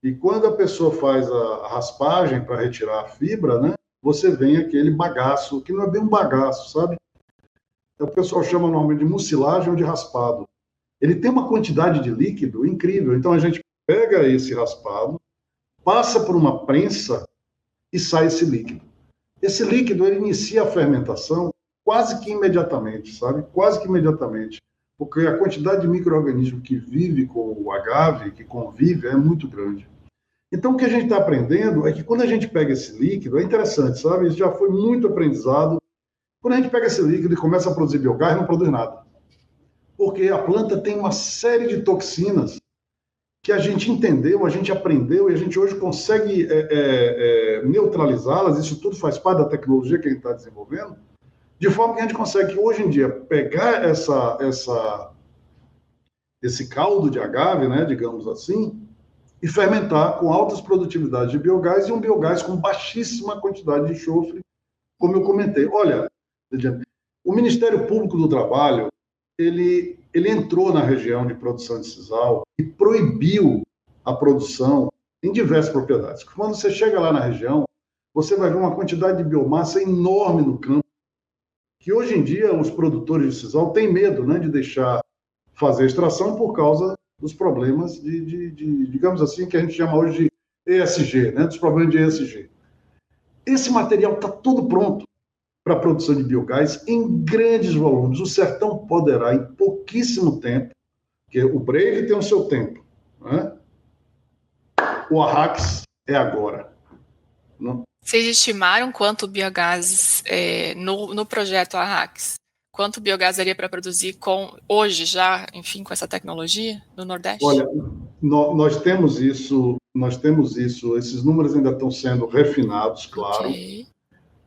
e quando a pessoa faz a raspagem para retirar a fibra, né, você vem aquele bagaço, que não é bem um bagaço, sabe? O pessoal chama normalmente de mucilagem ou de raspado. Ele tem uma quantidade de líquido incrível. Então, a gente pega esse raspado, passa por uma prensa e sai esse líquido. Esse líquido, ele inicia a fermentação quase que imediatamente, sabe? Quase que imediatamente. Porque a quantidade de micro-organismos que vive com o agave, que convive, é muito grande. Então, o que a gente está aprendendo é que quando a gente pega esse líquido, é interessante, sabe? Isso já foi muito aprendizado. Quando a gente pega esse líquido e começa a produzir biogás, não produz nada. Porque a planta tem uma série de toxinas que a gente entendeu, a gente aprendeu e a gente hoje consegue neutralizá-las. Isso tudo faz parte da tecnologia que a gente está desenvolvendo, de forma que a gente consegue, hoje em dia, pegar esse caldo de agave, né, digamos assim, e fermentar com altas produtividades de biogás e um biogás com baixíssima quantidade de enxofre, como eu comentei. Olha, o Ministério Público do Trabalho, ele entrou na região de produção de sisal e proibiu a produção em diversas propriedades. Quando você chega lá na região, você vai ver uma quantidade de biomassa enorme no campo, que hoje em dia os produtores de sisal têm medo, né, de deixar fazer a extração por causa dos problemas digamos assim, que a gente chama hoje de ESG, né, dos problemas de ESG. Esse material está todo pronto para a produção de biogás em grandes volumes. O sertão poderá, em pouquíssimo tempo, porque o Brave tem o seu tempo, né? O Arrax é agora. Não? Vocês estimaram quanto biogás no projeto Arrax? Quanto biogás daria para produzir hoje já, enfim, com essa tecnologia no Nordeste? Olha, nós temos isso, esses números ainda estão sendo refinados, claro. Okay.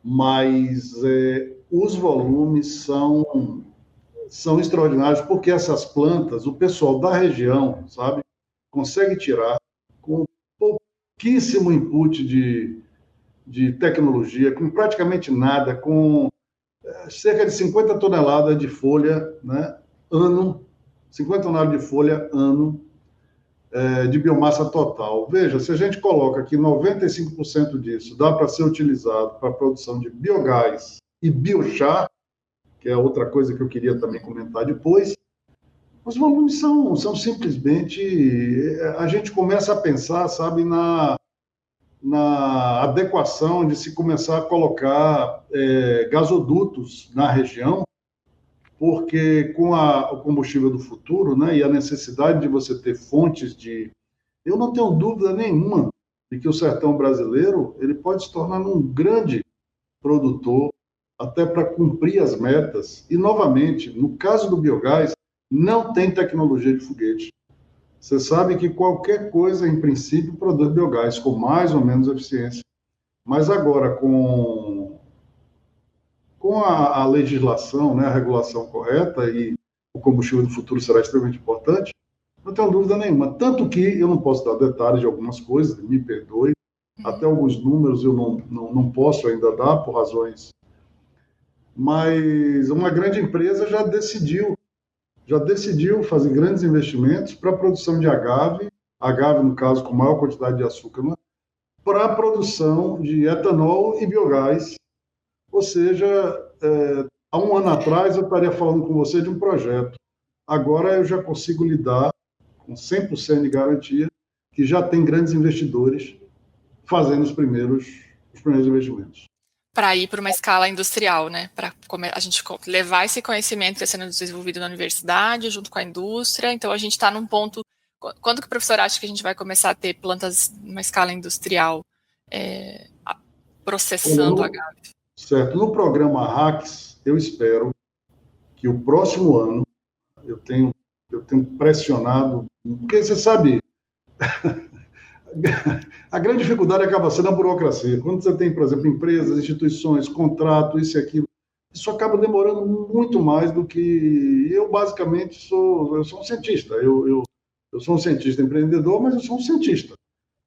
Mas os volumes são extraordinários, porque essas plantas, o pessoal da região, sabe, consegue tirar com pouquíssimo input de tecnologia, com praticamente nada, com cerca de 50 toneladas de folha, né, ano, 50 toneladas de folha ano, de biomassa total. Veja, se a gente coloca que 95% disso dá para ser utilizado para a produção de biogás e biochar, que é outra coisa que eu queria também comentar depois, os volumes são simplesmente... A gente começa a pensar, sabe, na adequação de se começar a colocar gasodutos na região, porque com o combustível do futuro, né, e a necessidade de você ter fontes de... Eu não tenho dúvida nenhuma de que o sertão brasileiro ele pode se tornar um grande produtor, até para cumprir as metas. E, novamente, no caso do biogás, não tem tecnologia de foguete. Você sabe que qualquer coisa, em princípio, produz biogás com mais ou menos eficiência. Mas agora, com a legislação, né, a regulação correta, e o combustível do futuro será extremamente importante, não tenho dúvida nenhuma. Tanto que eu não posso dar detalhes de algumas coisas, me perdoe, até alguns números eu não posso ainda dar, por razões. Mas uma grande empresa já decidiu fazer grandes investimentos para a produção de agave, no caso, com maior quantidade de açúcar, né, para a produção de etanol e biogás. Ou seja, há um ano atrás eu estaria falando com você de um projeto. Agora eu já consigo lidar com 100% de garantia que já tem grandes investidores fazendo os primeiros investimentos. Para ir para uma escala industrial, né? Para a gente levar esse conhecimento que está sendo desenvolvido na universidade, junto com a indústria. Então, a gente está num ponto... Quando que o professor acha que a gente vai começar a ter plantas numa escala industrial processando agave? Certo. No programa RACS, eu espero que o próximo ano, eu tenho pressionado, porque você sabe, a grande dificuldade acaba sendo a burocracia. Quando você tem, por exemplo, empresas, instituições, contrato, isso e aquilo, isso acaba demorando muito mais do que... Eu, basicamente, sou um cientista. Eu sou um cientista empreendedor, mas eu sou um cientista.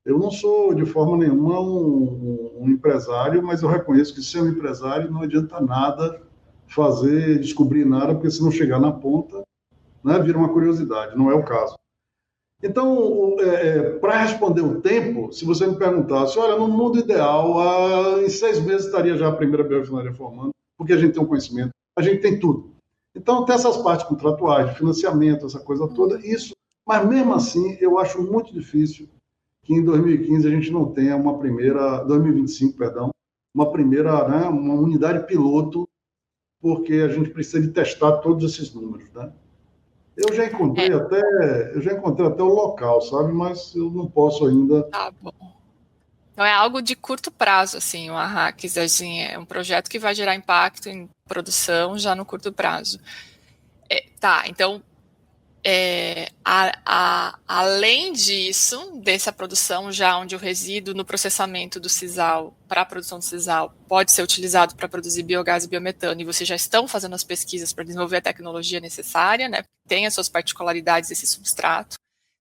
Eu não sou, de forma nenhuma, um empresário, mas eu reconheço que ser um empresário não adianta nada descobrir nada, porque se não chegar na ponta, né, vira uma curiosidade. Não é o caso. Então, para responder o tempo, se você me perguntasse, olha, no mundo ideal, em 6 meses estaria já a primeira biorefinaria formando, porque a gente tem um conhecimento, a gente tem tudo. Então, tem essas partes contratuais, de financiamento, essa coisa toda, isso. Mas, mesmo assim, eu acho muito difícil que em 2015 a gente não tenha 2025, uma primeira, né, uma unidade piloto, porque a gente precisa de testar todos esses números, né? Eu já encontrei até o local, sabe? Mas eu não posso ainda... Tá bom. Então é algo de curto prazo, assim, o ARRACS, assim, é um projeto que vai gerar impacto em produção já no curto prazo. Então, além disso, dessa produção já onde o resíduo no processamento do sisal, para a produção do sisal, pode ser utilizado para produzir biogás e biometano, e vocês já estão fazendo as pesquisas para desenvolver a tecnologia necessária, né? Tem as suas particularidades esse substrato.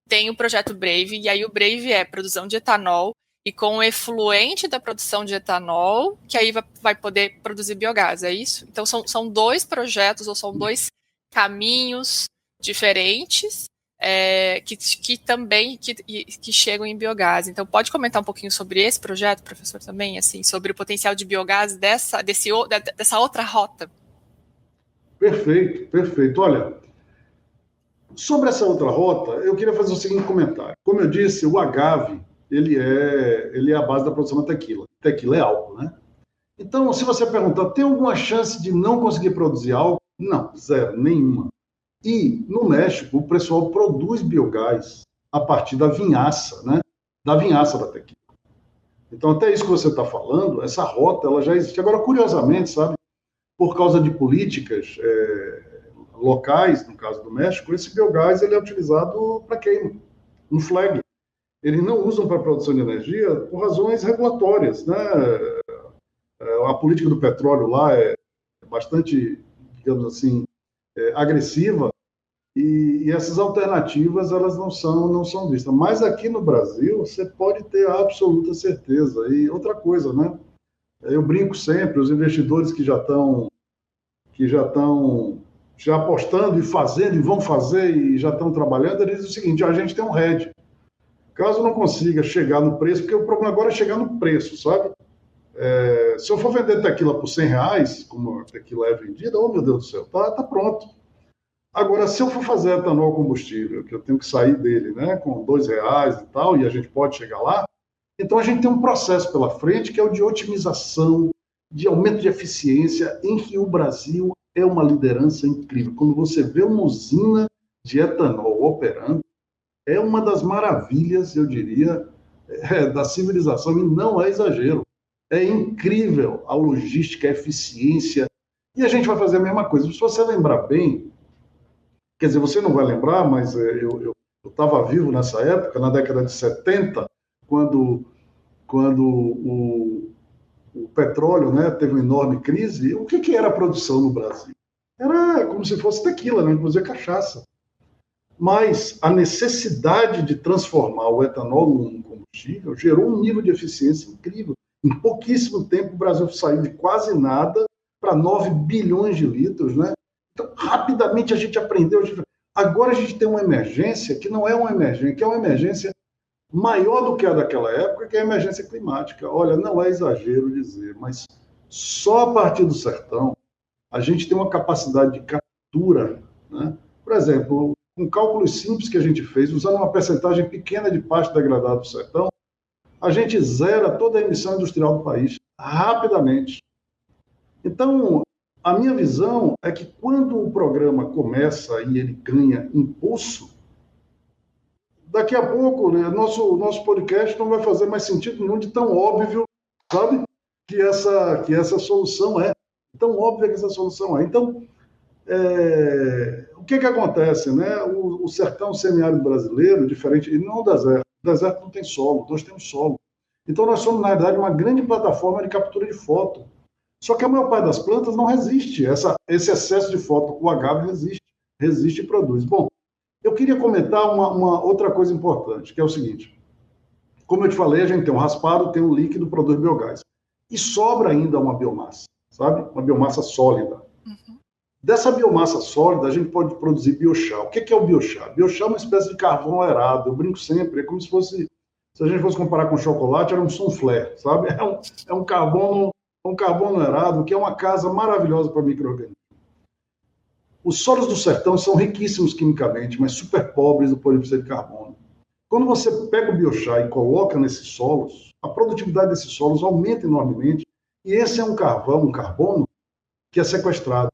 Tem o projeto Brave, e aí o Brave é produção de etanol, e com o efluente da produção de etanol, que aí vai poder produzir biogás, é isso? Então são 2 projetos, ou são 2 caminhos diferentes que também chegam em biogás. Então, pode comentar um pouquinho sobre esse projeto, professor, também, assim, sobre o potencial de biogás dessa outra rota? Perfeito. Olha, sobre essa outra rota, eu queria fazer o seguinte comentário. Como eu disse, o agave, ele é a base da produção da tequila. Tequila é álcool, né? Então, se você perguntar, tem alguma chance de não conseguir produzir álcool? Não, zero, nenhuma. E, no México, o pessoal produz biogás a partir da vinhaça, né? Da vinhaça da tequila. Então, até isso que você está falando, essa rota, ela já existe. Agora, curiosamente, sabe, por causa de políticas locais, no caso do México, esse biogás ele é utilizado para queima, no flag. Eles não usam para produção de energia por razões regulatórias, né? A política do petróleo lá é bastante, digamos assim, agressiva, e essas alternativas elas não são vistas. Mas aqui no Brasil você pode ter a absoluta certeza. E outra coisa, né? Eu brinco sempre, os investidores que já estão apostando e fazendo, e vão fazer, e já estão trabalhando, eles dizem o seguinte: a gente tem um hedge. Caso não consiga chegar no preço, porque o problema agora é chegar no preço, sabe? Se eu for vender tequila por R$100, como a tequila é vendida, oh meu Deus do céu, tá pronto. Agora, se eu for fazer etanol combustível, que eu tenho que sair dele, né, com R$2 e tal, e a gente pode chegar lá, então a gente tem um processo pela frente que é o de otimização, de aumento de eficiência, em que o Brasil é uma liderança incrível. Quando você vê uma usina de etanol operando, é uma das maravilhas, eu diria, da civilização, e não é exagero. É incrível a logística, a eficiência, e a gente vai fazer a mesma coisa. Se você lembrar bem, quer dizer, você não vai lembrar, mas eu Eu estava vivo nessa época, na década de 70, quando o petróleo, né, teve uma enorme crise. O que era a produção no Brasil? Era como se fosse tequila, né, inclusive cachaça. Mas a necessidade de transformar o etanol em combustível gerou um nível de eficiência incrível. Em pouquíssimo tempo, o Brasil saiu de quase nada para 9 bilhões de litros, né? Então, rapidamente a gente aprendeu. Agora a gente tem uma emergência que não é uma emergência, que é uma emergência maior do que a daquela época, que é a emergência climática. Olha, não é exagero dizer, mas só a partir do sertão a gente tem uma capacidade de captura, né? Por exemplo, com cálculos simples que a gente fez, usando uma percentagem pequena de pasto degradado do sertão, a gente zera toda a emissão industrial do país rapidamente. Então, a minha visão é que quando o programa começa e ele ganha impulso, daqui a pouco, né, nosso podcast não vai fazer mais sentido nenhum de tão óbvio, sabe, que essa solução é. Tão óbvia que essa solução é. Então, o que acontece, né? O sertão semiárido brasileiro, diferente, ele não é um deserto. O deserto não tem solo, nós temos solo. Então, nós somos, na verdade, uma grande plataforma de captura de foto. Só que a maior parte das plantas não resiste. Esse excesso de foto, o agave resiste e produz. Bom, eu queria comentar uma outra coisa importante, que é o seguinte. Como eu te falei, a gente tem um raspado, tem um líquido, produz biogás. E sobra ainda uma biomassa, sabe? Uma biomassa sólida. Uhum. Dessa biomassa sólida, a gente pode produzir biochar. O que é o biochar? Biochar é uma espécie de carvão aerado. Eu brinco sempre, é como se fosse, se a gente fosse comparar com chocolate, era um soufflé, sabe? É um carbono aerado, que é uma casa maravilhosa para micro-organismos. Os solos do sertão são riquíssimos quimicamente, mas super pobres do polipsida de carbono. Quando você pega o biochar e coloca nesses solos, a produtividade desses solos aumenta enormemente, e esse é um carbono, que é sequestrado.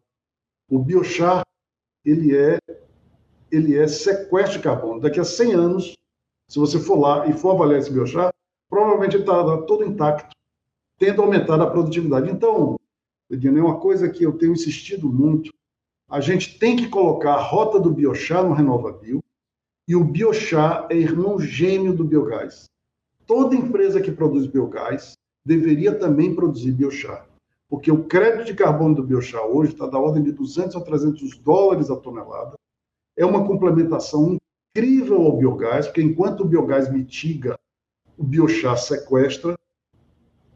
O biochar, ele é sequestro de carbono. Daqui a 100 anos, se você for lá e for avaliar esse biochar, provavelmente ele está todo intacto, tendo aumentado a produtividade. Então, Edina, é uma coisa que eu tenho insistido muito. A gente tem que colocar a rota do biochar no RenovaBio, e o biochar é irmão gêmeo do biogás. Toda empresa que produz biogás deveria também produzir biochar, porque o crédito de carbono do biochar hoje está da ordem de $200 a $300 a tonelada. É uma complementação incrível ao biogás, porque enquanto o biogás mitiga, o biochar sequestra.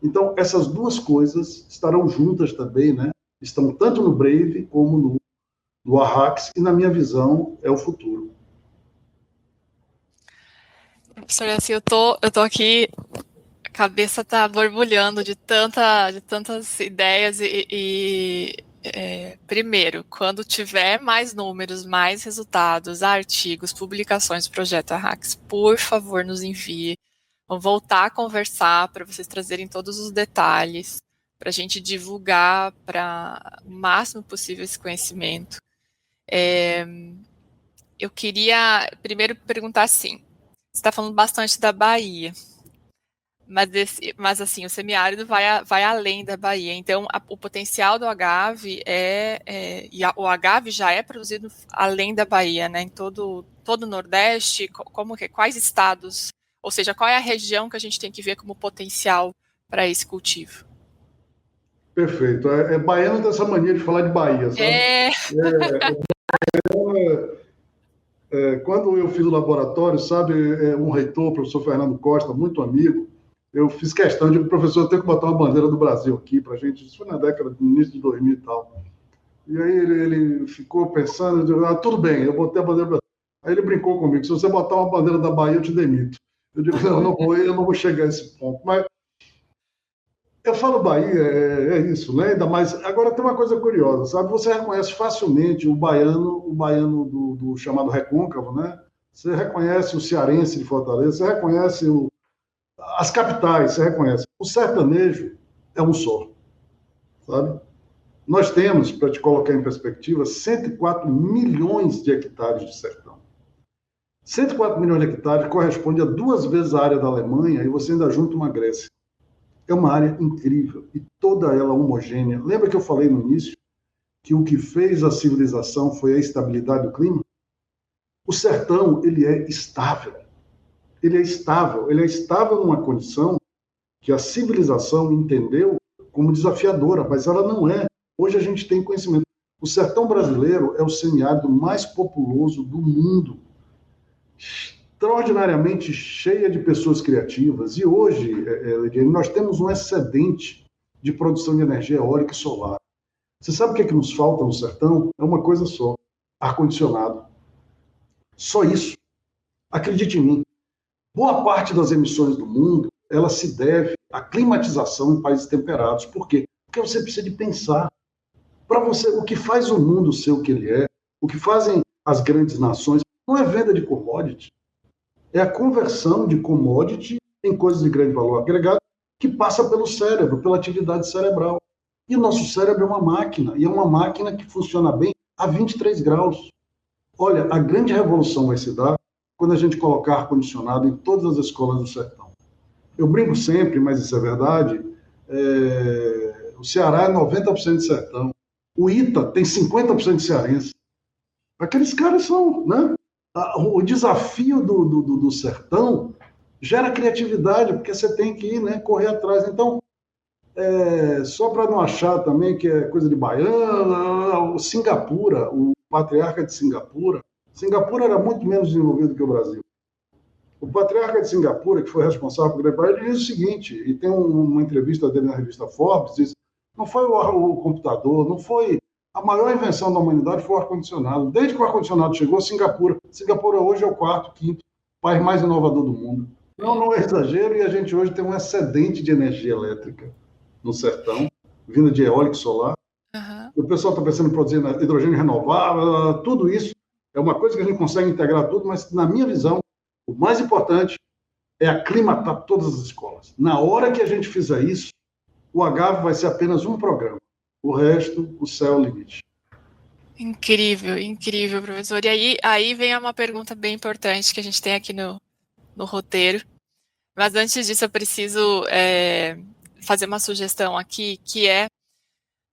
Então, essas duas coisas estarão juntas também, né? Estão tanto no Brave como no Arrax, e na minha visão é o futuro. Professor, assim, eu tô aqui, a cabeça tá borbulhando de tantas ideias primeiro, quando tiver mais números, mais resultados, artigos, publicações do Projeto Arrax, por favor, nos envie. Vamos voltar a conversar para vocês trazerem todos os detalhes, para a gente divulgar para o máximo possível esse conhecimento. Eu queria primeiro perguntar assim, você está falando bastante da Bahia, mas assim, o semiárido vai além da Bahia, então o potencial do agave o agave já é produzido além da Bahia, né, em todo o Nordeste, quais estados, ou seja, qual é a região que a gente tem que ver como potencial para esse cultivo? Perfeito. Baiano tem essa mania de falar de Bahia, sabe? Quando eu fiz o laboratório, sabe, um reitor, o professor Fernando Costa, muito amigo, eu fiz questão de, professor, eu tenho que botar uma bandeira do Brasil aqui para a gente, isso foi na década, no início de 2000 e tal. E aí ele ficou pensando, eu disse, tudo bem, eu botei a bandeira do Brasil. Aí ele brincou comigo, se você botar uma bandeira da Bahia, eu te demito. Eu digo, eu não vou chegar a esse ponto. Mas eu falo Bahia, é isso, né? Ainda mais. Agora tem uma coisa curiosa, sabe? Você reconhece facilmente o baiano do chamado recôncavo, né? Você reconhece o cearense de Fortaleza, você reconhece as capitais, você reconhece. O sertanejo é um só, sabe? Nós temos, para te colocar em perspectiva, 104 milhões de hectares de sertão. 104 milhões de hectares corresponde a 2 vezes a área da Alemanha e você ainda junta uma Grécia. É uma área incrível e toda ela homogênea. Lembra que eu falei no início que o que fez a civilização foi a estabilidade do clima? O sertão, ele é estável. Ele é estável numa condição que a civilização entendeu como desafiadora, mas ela não é. Hoje a gente tem conhecimento. O sertão brasileiro é o semiárido mais populoso do mundo, extraordinariamente cheia de pessoas criativas. E hoje, Lidiane, nós temos um excedente de produção de energia eólica e solar. Você sabe o que nos falta no sertão? É uma coisa só: ar-condicionado. Só isso. Acredite em mim. Boa parte das emissões do mundo, ela se deve à climatização em países temperados. Por quê? Porque você precisa de pensar. Para você, o que faz o mundo ser o que ele é, o que fazem as grandes nações, não é venda de commodity. É a conversão de commodity em coisas de grande valor agregado que passa pelo cérebro, pela atividade cerebral. E o nosso cérebro é uma máquina, e é uma máquina que funciona bem a 23 graus. Olha, a grande revolução vai se dar quando a gente colocar ar-condicionado em todas as escolas do sertão. Eu brinco sempre, mas isso é verdade, o Ceará é 90% de sertão. O ITA tem 50% de cearense. Aqueles caras são, né? O desafio do sertão gera criatividade, porque você tem que ir, né, correr atrás. Então, só para não achar também que é coisa de baiana, o Singapura, o patriarca de Singapura era muito menos desenvolvido que o Brasil. O patriarca de Singapura, que foi responsável por Grande Parede, diz o seguinte, e tem uma entrevista dele na revista Forbes, diz: não foi o computador, não foi... A maior invenção da humanidade foi o ar-condicionado. Desde que o ar-condicionado chegou, Singapura hoje é o 4º, 5º país mais inovador do mundo. Não é exagero, e a gente hoje tem um excedente de energia elétrica no sertão, vindo de eólico e solar. O pessoal está pensando em produzir hidrogênio renovável, tudo isso é uma coisa que a gente consegue integrar tudo, mas, na minha visão, o mais importante é aclimatar todas as escolas. Na hora que a gente fizer isso, o Agave vai ser apenas um programa. O resto, o céu é o limite. Incrível, incrível, professor. E aí vem uma pergunta bem importante que a gente tem aqui no roteiro. Mas antes disso, eu preciso fazer uma sugestão aqui, que é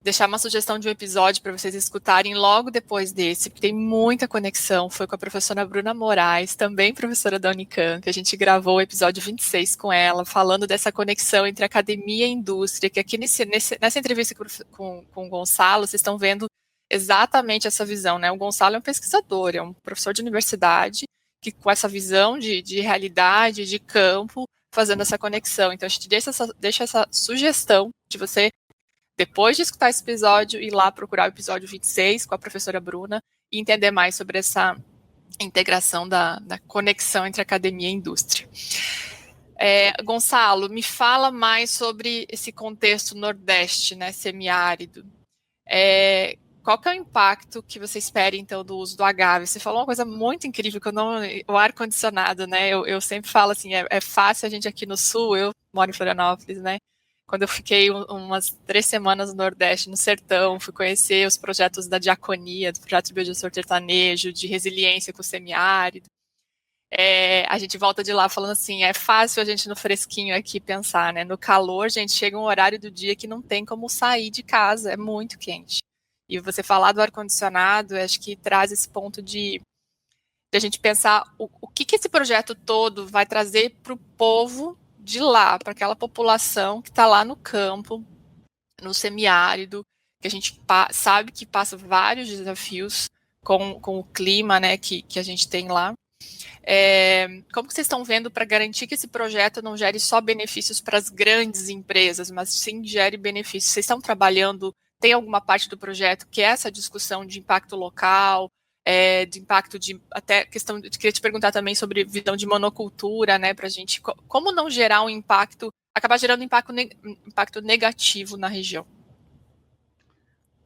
deixar uma sugestão de um episódio para vocês escutarem logo depois desse, porque tem muita conexão. Foi com a professora Bruna Moraes, também professora da Unicamp. A gente gravou o episódio 26 com ela, falando dessa conexão entre academia e indústria, que aqui nessa entrevista com o Gonçalo, vocês estão vendo exatamente essa visão, né? O Gonçalo é um pesquisador, é um professor de universidade, que com essa visão de realidade, de campo, fazendo essa conexão. Então, a gente deixa essa sugestão de você, depois de escutar esse episódio, ir lá procurar o episódio 26 com a professora Bruna e entender mais sobre essa integração da conexão entre academia e indústria. Gonçalo, me fala mais sobre esse contexto nordeste, né, semiárido. Qual que é o impacto que você espera, então, do uso do agave? Você falou uma coisa muito incrível, o ar-condicionado, né? Eu sempre falo assim, é fácil a gente aqui no Sul, eu moro em Florianópolis, né? Quando eu fiquei umas 3 semanas no Nordeste, no sertão, fui conhecer os projetos da Diaconia, do projeto de biodigestor sertanejo, de resiliência com o semiárido. A gente volta de lá falando assim, é fácil a gente no fresquinho aqui pensar, né? No calor, gente, chega um horário do dia que não tem como sair de casa, é muito quente. E você falar do ar-condicionado, acho que traz esse ponto de a gente pensar o que esse projeto todo vai trazer para o povo de lá, para aquela população que está lá no campo, no semiárido, que a gente sabe que passa vários desafios com o clima, né, que a gente tem lá. Como que vocês estão vendo para garantir que esse projeto não gere só benefícios para as grandes empresas, mas sim gere benefícios? Vocês estão trabalhando, tem alguma parte do projeto que é essa discussão de impacto local, de impacto de, até questão, queria te perguntar também sobre visão de monocultura, né, para a gente, como não gerar um impacto, acabar gerando impacto negativo na região?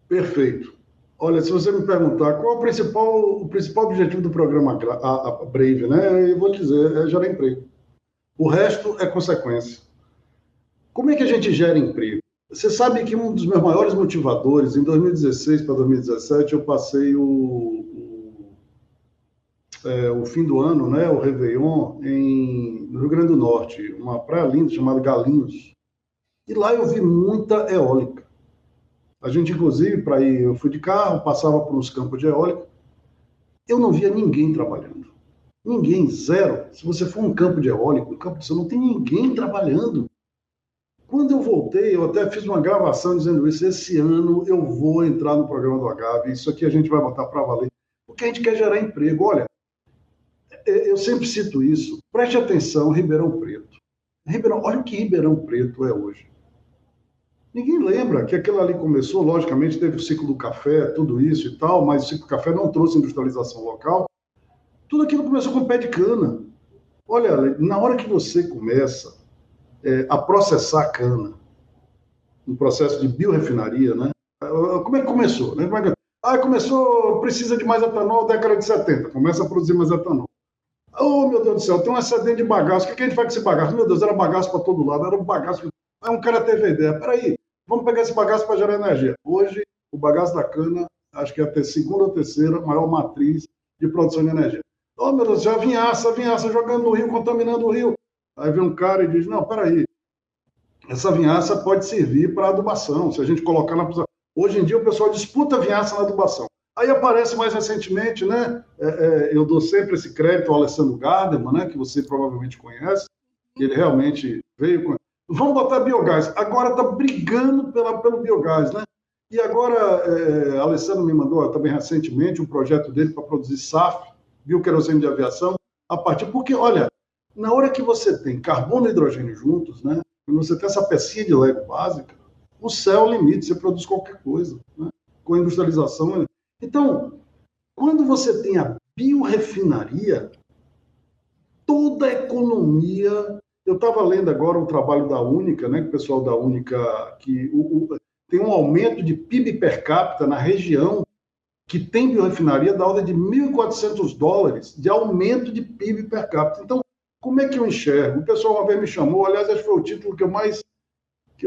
Perfeito. Olha, se você me perguntar qual é o principal objetivo do programa Brave, né, eu vou dizer, é gerar emprego. O resto é consequência. Como é que a gente gera emprego? Você sabe que um dos meus maiores motivadores, em 2016 para 2017, eu passei o fim do ano, né, o Réveillon, no Rio Grande do Norte, uma praia linda chamada Galinhos. E lá eu vi muita eólica. A gente, inclusive, eu fui de carro, passava por uns campos de eólica, eu não via ninguém trabalhando. Ninguém, zero. Se você for um campo de eólico, um campo de sol, não tem ninguém trabalhando. Quando eu voltei, eu até fiz uma gravação dizendo isso, esse ano eu vou entrar no programa do Agave, isso aqui a gente vai botar para valer, porque a gente quer gerar emprego. Olha, eu sempre cito isso, preste atenção, Ribeirão Preto. Olha o que Ribeirão Preto é hoje. Ninguém lembra que aquilo ali começou, logicamente, teve o ciclo do café, tudo isso e tal, mas o ciclo do café não trouxe industrialização local. Tudo aquilo começou com pé de cana. Olha, na hora que você começa a processar a cana, um processo de biorefinaria, né? Como é que começou? Né? Começou, precisa de mais etanol, década de 70, começa a produzir mais etanol. Oh, meu Deus do céu, tem um excedente de bagaço, o que a gente faz com esse bagaço? Meu Deus, era bagaço para todo lado, era um bagaço. Aí um cara teve a ideia, peraí, vamos pegar esse bagaço para gerar energia. Hoje, o bagaço da cana, acho que é a segunda ou terceira maior matriz de produção de energia. Oh, meu Deus do céu, vinhaça jogando no rio, contaminando o rio. Aí vem um cara e diz, não, peraí, essa vinhaça pode servir para adubação, se a gente colocar na... Hoje em dia o pessoal disputa vinhaça na adubação. Aí aparece mais recentemente, né, eu dou sempre esse crédito ao Alessandro Garderman, né, que você provavelmente conhece, que ele realmente veio com... Vamos botar biogás. Agora está brigando pelo biogás, né? E agora, Alessandro me mandou também recentemente um projeto dele para produzir SAF, bioquerosene de aviação, a partir... Porque, olha, na hora que você tem carbono e hidrogênio juntos, né, quando você tem essa pecinha de Lego básica, o céu é o limite, você produz qualquer coisa, né? Com a industrialização. Então, quando você tem a biorefinaria, toda a economia... Eu estava lendo agora um trabalho da Única, né, que o pessoal da Única, que tem um aumento de PIB per capita na região que tem biorefinaria da ordem de $1.400 de aumento de PIB per capita. Então, como é que eu enxergo? O pessoal uma vez me chamou, aliás, esse foi o título que eu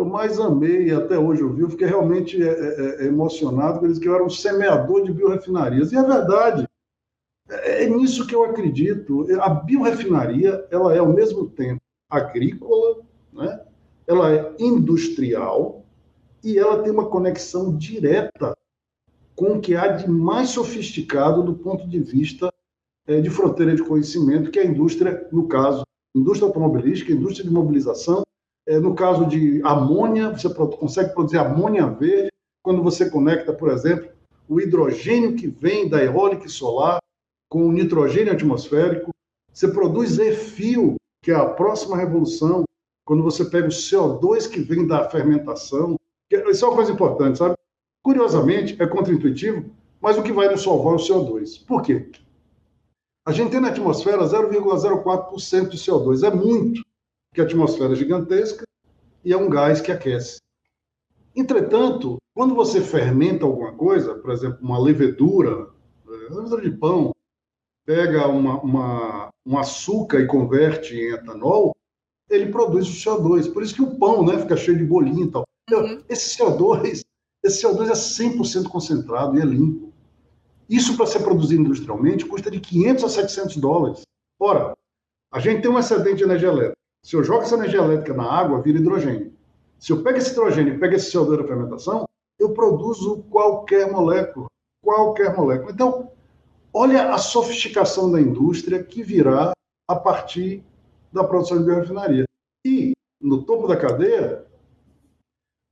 mais amei e até hoje eu vi, eu fiquei realmente emocionado, porque eles que eu era um semeador de biorrefinarias. E é verdade, é nisso que eu acredito. A biorefinaria, ela é ao mesmo tempo agrícola, né? Ela é industrial e ela tem uma conexão direta com o que há de mais sofisticado do ponto de vista de fronteira de conhecimento, que é a indústria, no caso, indústria automobilística, indústria de mobilização. No caso de amônia, você consegue produzir amônia verde quando você conecta, por exemplo, o hidrogênio que vem da eólica e solar com o nitrogênio atmosférico. Você produz e-fuel, que é a próxima revolução, quando você pega o CO2 que vem da fermentação. Isso é uma coisa importante, sabe? Curiosamente, é contraintuitivo, mas o que vai nos salvar é o CO2. Por quê? A gente tem na atmosfera 0,04% de CO2. É muito, porque a atmosfera é gigantesca e é um gás que aquece. Entretanto, quando você fermenta alguma coisa, por exemplo, uma levedura de pão, pega um açúcar e converte em etanol, ele produz o CO2. Por isso que o pão, né, fica cheio de bolinho e tal. Então, esse CO2 é 100% concentrado e é limpo. Isso, para ser produzido industrialmente, custa de $500 a $700. Ora, a gente tem um excedente de energia elétrica. Se eu jogo essa energia elétrica na água, vira hidrogênio. Se eu pego esse hidrogênio e pego esse CO2 da fermentação, eu produzo qualquer molécula. Qualquer molécula. Então, olha a sofisticação da indústria que virá a partir da produção de biorefinaria. E, no topo da cadeia,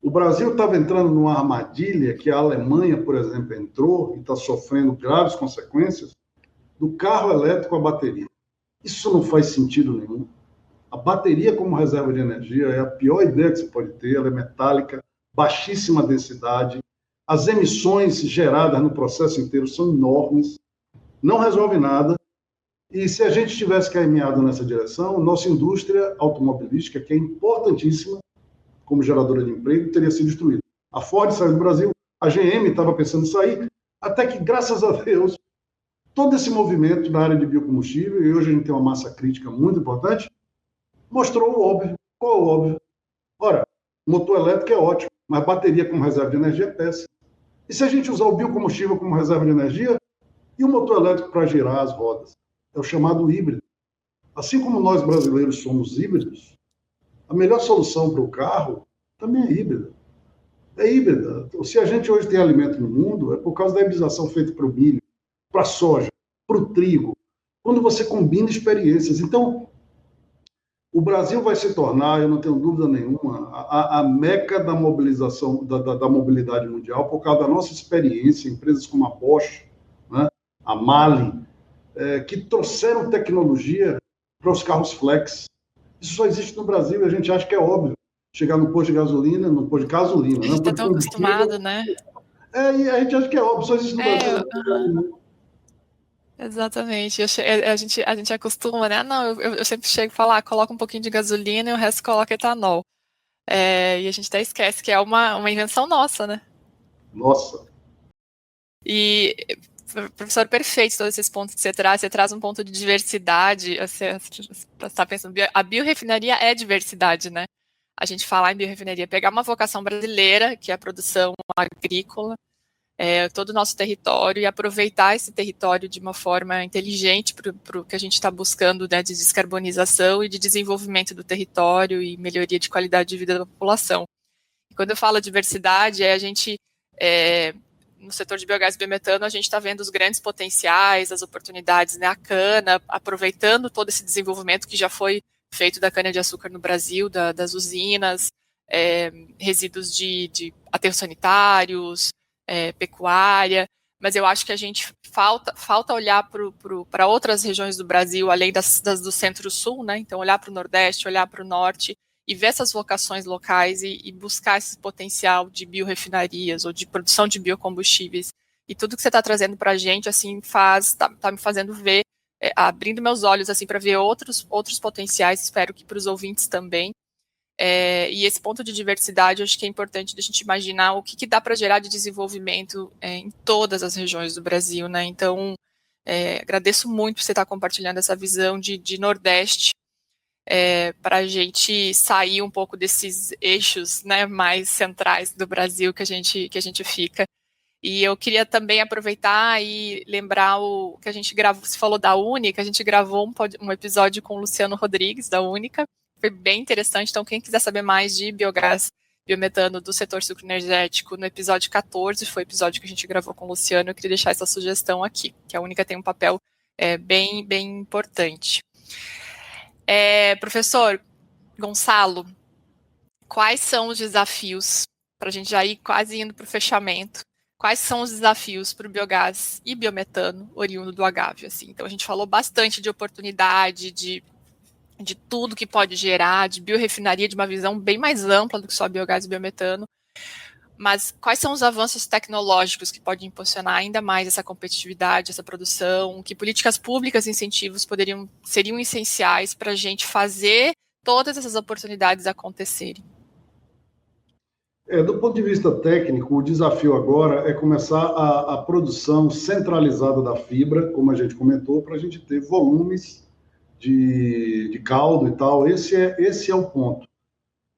o Brasil estava entrando numa armadilha que a Alemanha, por exemplo, entrou e está sofrendo graves consequências do carro elétrico à bateria. Isso não faz sentido nenhum. A bateria como reserva de energia é a pior ideia que você pode ter. Ela é metálica, baixíssima densidade. As emissões geradas no processo inteiro são enormes. Não resolve nada. E se a gente tivesse caminhado nessa direção, nossa indústria automobilística, que é importantíssima como geradora de emprego, teria sido destruída. A Ford saiu do Brasil, a GM estava pensando em sair, até que, graças a Deus, todo esse movimento na área de biocombustível, e hoje a gente tem uma massa crítica muito importante, mostrou o óbvio. Qual é o óbvio? Ora, motor elétrico é ótimo, mas bateria como reserva de energia é péssima. E se a gente usar o biocombustível como reserva de energia, e o motor elétrico para girar as rodas? É o chamado híbrido. Assim como nós brasileiros somos híbridos, a melhor solução para o carro também é híbrida. É híbrida. Se a gente hoje tem alimento no mundo, é por causa da hibridação feita para o milho, para a soja. para o trigo, quando você combina experiências. Então, o Brasil vai se tornar, eu não tenho dúvida nenhuma, a meca da mobilização, da mobilidade mundial, por causa da nossa experiência, empresas como a Bosch, né, a MAHLE, que trouxeram tecnologia para os carros flex. Isso só existe no Brasil e a gente acha que é óbvio. Chegar no posto de gasolina, no posto de gasolina. A gente está tão acostumado, né? E a gente acha que é óbvio, só existe no Brasil. Exatamente. A gente acostuma, né? Não, eu sempre chego e falo, coloca um pouquinho de gasolina e o resto coloca etanol. E a gente até esquece que é uma invenção nossa, né? Nossa. E, professor, perfeito todos esses pontos que você traz um ponto de diversidade. Você está pensando, a biorefinaria é diversidade, né? A gente falar em biorefinaria, pegar uma vocação brasileira, que é a produção agrícola, todo o nosso território, e aproveitar esse território de uma forma inteligente para o que a gente está buscando, né, de descarbonização e de desenvolvimento do território e melhoria de qualidade de vida da população. E quando eu falo diversidade, a gente, no setor de biogás e biometano, a gente está vendo os grandes potenciais, as oportunidades, né, a cana, aproveitando todo esse desenvolvimento que já foi feito da cana-de-açúcar no Brasil, das usinas, resíduos de aterros sanitários, pecuária, mas eu acho que a gente falta olhar para outras regiões do Brasil, além das do Centro-Sul, né? Então, olhar para o Nordeste, olhar para o Norte, e ver essas vocações locais e buscar esse potencial de biorefinarias ou de produção de biocombustíveis. E tudo que você está trazendo para a gente, assim, tá me fazendo ver, abrindo meus olhos, assim, para ver outros potenciais, espero que para os ouvintes também. E esse ponto de diversidade, eu acho que é importante a gente imaginar o que dá para gerar de desenvolvimento em todas as regiões do Brasil, né? Então, agradeço muito por você estar compartilhando essa visão de Nordeste, para a gente sair um pouco desses eixos, né, mais centrais do Brasil que a gente fica. E eu queria também aproveitar e lembrar o que a gente gravou, você falou da Única, a gente gravou um episódio com o Luciano Rodrigues, da Única. Foi bem interessante, então quem quiser saber mais de biogás, biometano do setor sucroenergético, no episódio 14, foi o episódio que a gente gravou com o Luciano, eu queria deixar essa sugestão aqui, que a Única tem um papel bem importante. Professor Gonçalo, quais são os desafios, para a gente já ir quase indo para o fechamento, quais são os desafios para o biogás e biometano oriundo do agave? Assim? Então a gente falou bastante de oportunidade, de tudo que pode gerar, de biorefinaria, de uma visão bem mais ampla do que só biogás e biometano, mas quais são os avanços tecnológicos que podem impulsionar ainda mais essa competitividade, essa produção, que políticas públicas e incentivos seriam essenciais para a gente fazer todas essas oportunidades acontecerem? Do ponto de vista técnico, o desafio agora é começar a produção centralizada da fibra, como a gente comentou, para a gente ter volumes de caldo e tal. Esse é o ponto.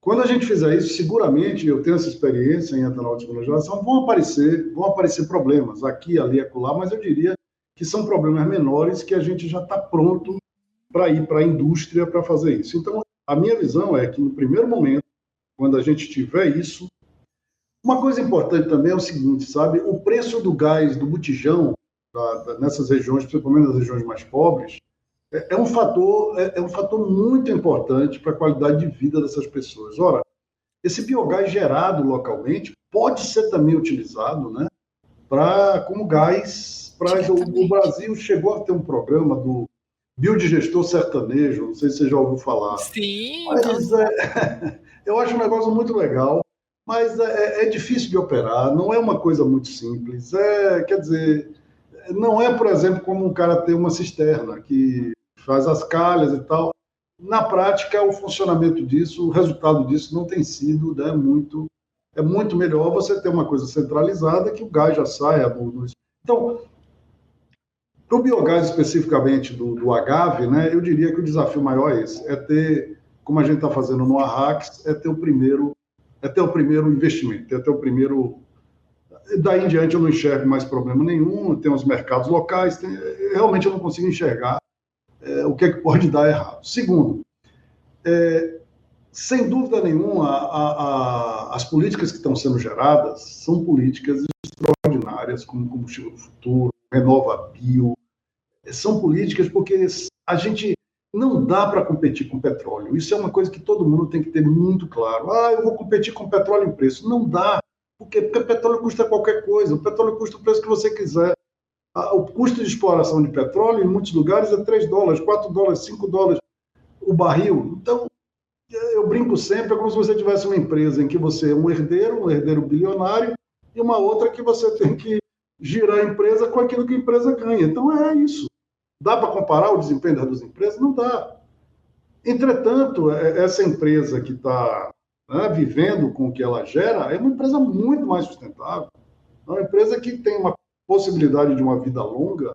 Quando a gente fizer isso, seguramente, eu tenho essa experiência em etanol de segunda geração, vão aparecer problemas aqui, ali, acolá, mas eu diria que são problemas menores que a gente já está pronto para ir para a indústria para fazer isso. Então, a minha visão é que no primeiro momento, quando a gente tiver isso, uma coisa importante também é o seguinte, sabe? O preço do gás, do botijão, nessas regiões, principalmente nas regiões mais pobres, é um fator muito importante para a qualidade de vida dessas pessoas. Ora, esse biogás gerado localmente pode ser também utilizado, né, como gás. O Brasil chegou a ter um programa do biodigestor sertanejo, não sei se você já ouviu falar. Sim. Mas eu acho um negócio muito legal, mas é difícil de operar, não é uma coisa muito simples. Quer dizer, não é, por exemplo, como um cara ter uma cisterna que faz as calhas e tal. Na prática, o funcionamento disso, o resultado disso não tem sido, né, muito... É muito melhor você ter uma coisa centralizada que o gás já saia. Então, para o biogás especificamente do agave, né, eu diria que o desafio maior é esse, é ter, como a gente está fazendo no Arrax, é ter o primeiro investimento, é ter o primeiro... Daí em diante eu não enxergo mais problema nenhum, tem os mercados locais, realmente eu não consigo enxergar o que é que pode dar errado. Segundo, sem dúvida nenhuma, as políticas que estão sendo geradas são políticas extraordinárias, como combustível do futuro, RenovaBio, são políticas porque a gente não dá para competir com petróleo. Isso é uma coisa que todo mundo tem que ter muito claro. Eu vou competir com petróleo em preço. Não dá. Por quê? Porque petróleo custa qualquer coisa. O petróleo custa o preço que você quiser. O custo de exploração de petróleo, em muitos lugares, é $3, $4, $5 o barril. Então, eu brinco sempre, é como se você tivesse uma empresa em que você é um herdeiro bilionário, e uma outra que você tem que girar a empresa com aquilo que a empresa ganha. Então, é isso. Dá para comparar o desempenho das duas empresas? Não dá. Entretanto, essa empresa que está vivendo com o que ela gera é uma empresa muito mais sustentável. É uma empresa que tem uma possibilidade de uma vida longa,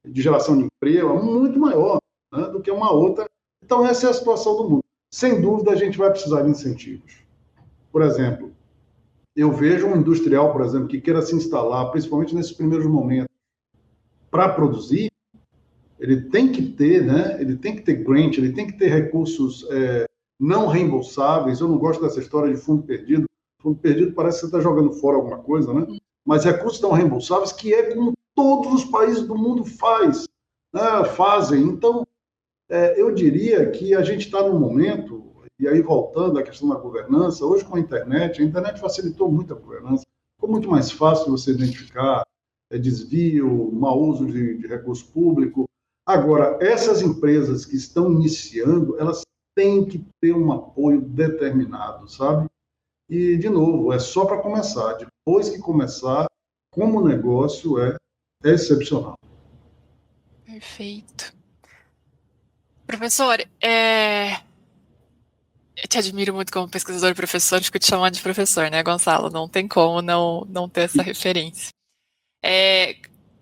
de geração de emprego, muito maior, né, do que uma outra. Então, essa é a situação do mundo. Sem dúvida, a gente vai precisar de incentivos. Por exemplo, eu vejo um industrial, por exemplo, que queira se instalar, principalmente nesses primeiros momentos, para produzir, ele tem que ter, né? Ele tem que ter grant, ele tem que ter recursos não reembolsáveis. Eu não gosto dessa história de fundo perdido. Fundo perdido parece que você está jogando fora alguma coisa, né? Mas recursos não reembolsáveis, que é como todos os países do mundo fazem. Então, eu diria que a gente está num momento, e aí voltando à questão da governança, hoje com a internet facilitou muito a governança. Ficou muito mais fácil você identificar desvio, mau uso de recurso público. Agora, essas empresas que estão iniciando, elas têm que ter um apoio determinado, sabe? E, de novo, é só para começar. Depois que começar, como negócio é excepcional. Perfeito. Professor, eu te admiro muito como pesquisador e professor, fico te chamando de professor, né, Gonçalo? Não tem como não ter essa referência.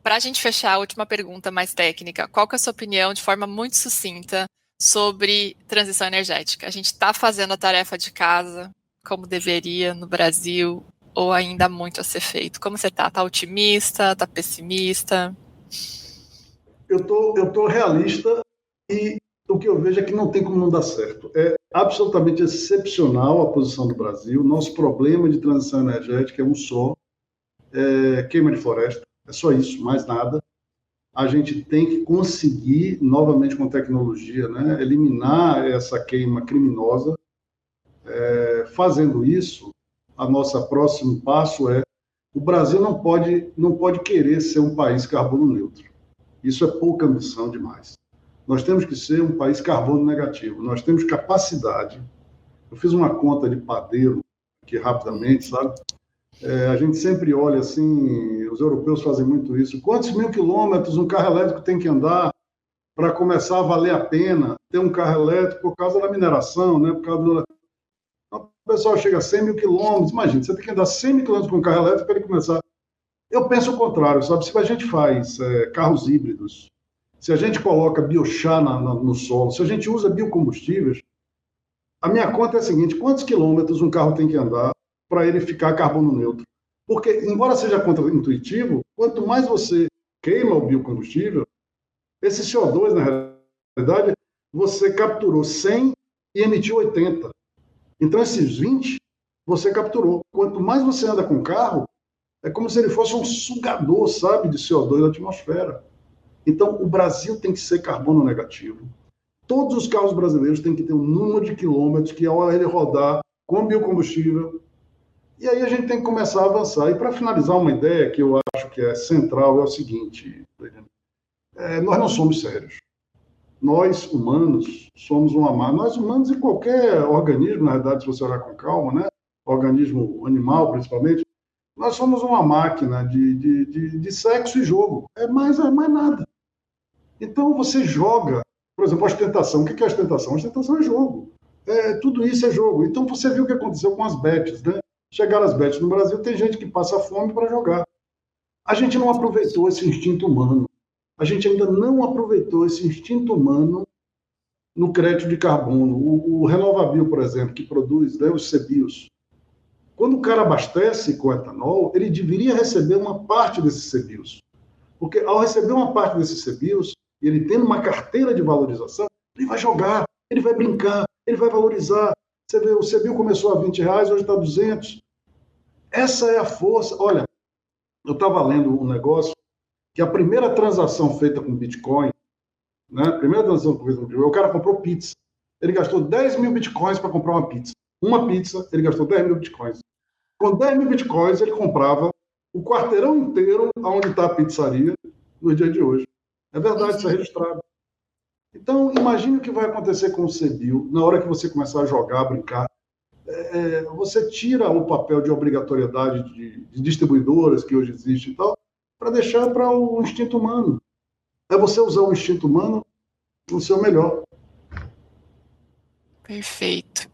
Para a gente fechar, a última pergunta mais técnica, qual que é a sua opinião, de forma muito sucinta, sobre transição energética? A gente está fazendo a tarefa de casa como deveria no Brasil, ou ainda há muito a ser feito? Como você está? Está otimista? Está pessimista? Eu tô realista e o que eu vejo é que não tem como não dar certo. É absolutamente excepcional a posição do Brasil. Nosso problema de transição energética é um só, queima de floresta. É só isso, mais nada. A gente tem que conseguir, novamente com tecnologia, né, eliminar essa queima criminosa. Fazendo isso, o nosso próximo passo o Brasil não pode querer ser um país carbono neutro. Isso é pouca ambição demais. Nós temos que ser um país carbono negativo. Nós temos capacidade. Eu fiz uma conta de padeiro aqui rapidamente, sabe? A gente sempre olha assim, os europeus fazem muito isso. Quantos mil quilômetros um carro elétrico tem que andar para começar a valer a pena ter um carro elétrico por causa da mineração, né? Por causa o pessoal chega a 100 mil quilômetros. Imagina, você tem que andar 100 mil quilômetros com um carro elétrico para ele começar. Eu penso o contrário, sabe? Se a gente faz carros híbridos, se a gente coloca biochar no solo, se a gente usa biocombustíveis, a minha conta é a seguinte: quantos quilômetros um carro tem que andar para ele ficar carbono neutro? Porque, embora seja contra-intuitivo, quanto mais você queima o biocombustível, esse CO2, na realidade, você capturou 100 e emitiu 80. Então, esses 20, você capturou. Quanto mais você anda com o carro, é como se ele fosse um sugador, sabe, de CO2 da atmosfera. Então, o Brasil tem que ser carbono negativo. Todos os carros brasileiros têm que ter um número de quilômetros que, ao ele rodar com biocombustível, e aí a gente tem que começar a avançar. E, para finalizar, uma ideia que eu acho que é central é o seguinte: nós não somos sérios. Nós, humanos, somos uma máquina. Nós, humanos, e qualquer organismo, na verdade, se você olhar com calma, né? Organismo animal, principalmente, nós somos uma máquina de sexo e jogo. É mais nada. Então, você joga, por exemplo, ostentação. O que é ostentação? Ostentação é jogo. Tudo isso é jogo. Então, você viu o que aconteceu com as bets, né? Chegaram as bets no Brasil, tem gente que passa fome para jogar. A gente não aproveitou esse instinto humano. A gente ainda não aproveitou esse instinto humano no crédito de carbono. O Renovabil, por exemplo, que produz, né, os CBIOS. Quando o cara abastece com etanol, ele deveria receber uma parte desses CBIOS. Porque ao receber uma parte desses CBIOS, e ele tendo uma carteira de valorização, ele vai jogar, ele vai brincar, ele vai valorizar. Você vê, o CBIO começou a R$20, hoje está 200. Essa é a força. Olha, eu estava lendo um negócio que a primeira transação feita com Bitcoin, né, a primeira transação feita com Bitcoin, o cara comprou pizza. Ele gastou 10 mil Bitcoins para comprar uma pizza. Uma pizza, ele gastou 10 mil Bitcoins. Com 10 mil Bitcoins, ele comprava o quarteirão inteiro onde está a pizzaria no dia de hoje. É verdade, isso é registrado. Então, imagine o que vai acontecer com o CBIL na hora que você começar a jogar, a brincar. Você tira o papel de obrigatoriedade de distribuidoras que hoje existe e tal, para deixar para o instinto humano. É você usar o instinto humano no seu melhor. Perfeito.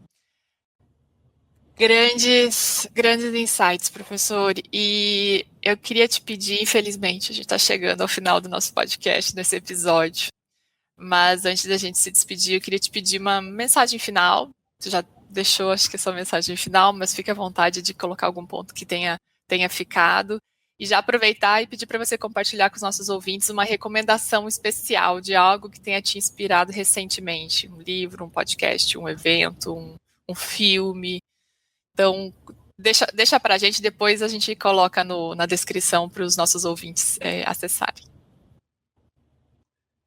Grandes insights, professor. E eu queria te pedir, infelizmente, a gente está chegando ao final do nosso podcast, nesse episódio. Mas antes da gente se despedir, eu queria te pedir uma mensagem final. Você já deixou, acho que a sua mensagem final, mas fique à vontade de colocar algum ponto que tenha ficado. E já aproveitar e pedir para você compartilhar com os nossos ouvintes uma recomendação especial de algo que tenha te inspirado recentemente. Um livro, um podcast, um evento, um filme. Então, deixa para a gente, depois a gente coloca na descrição para os nossos ouvintes acessarem.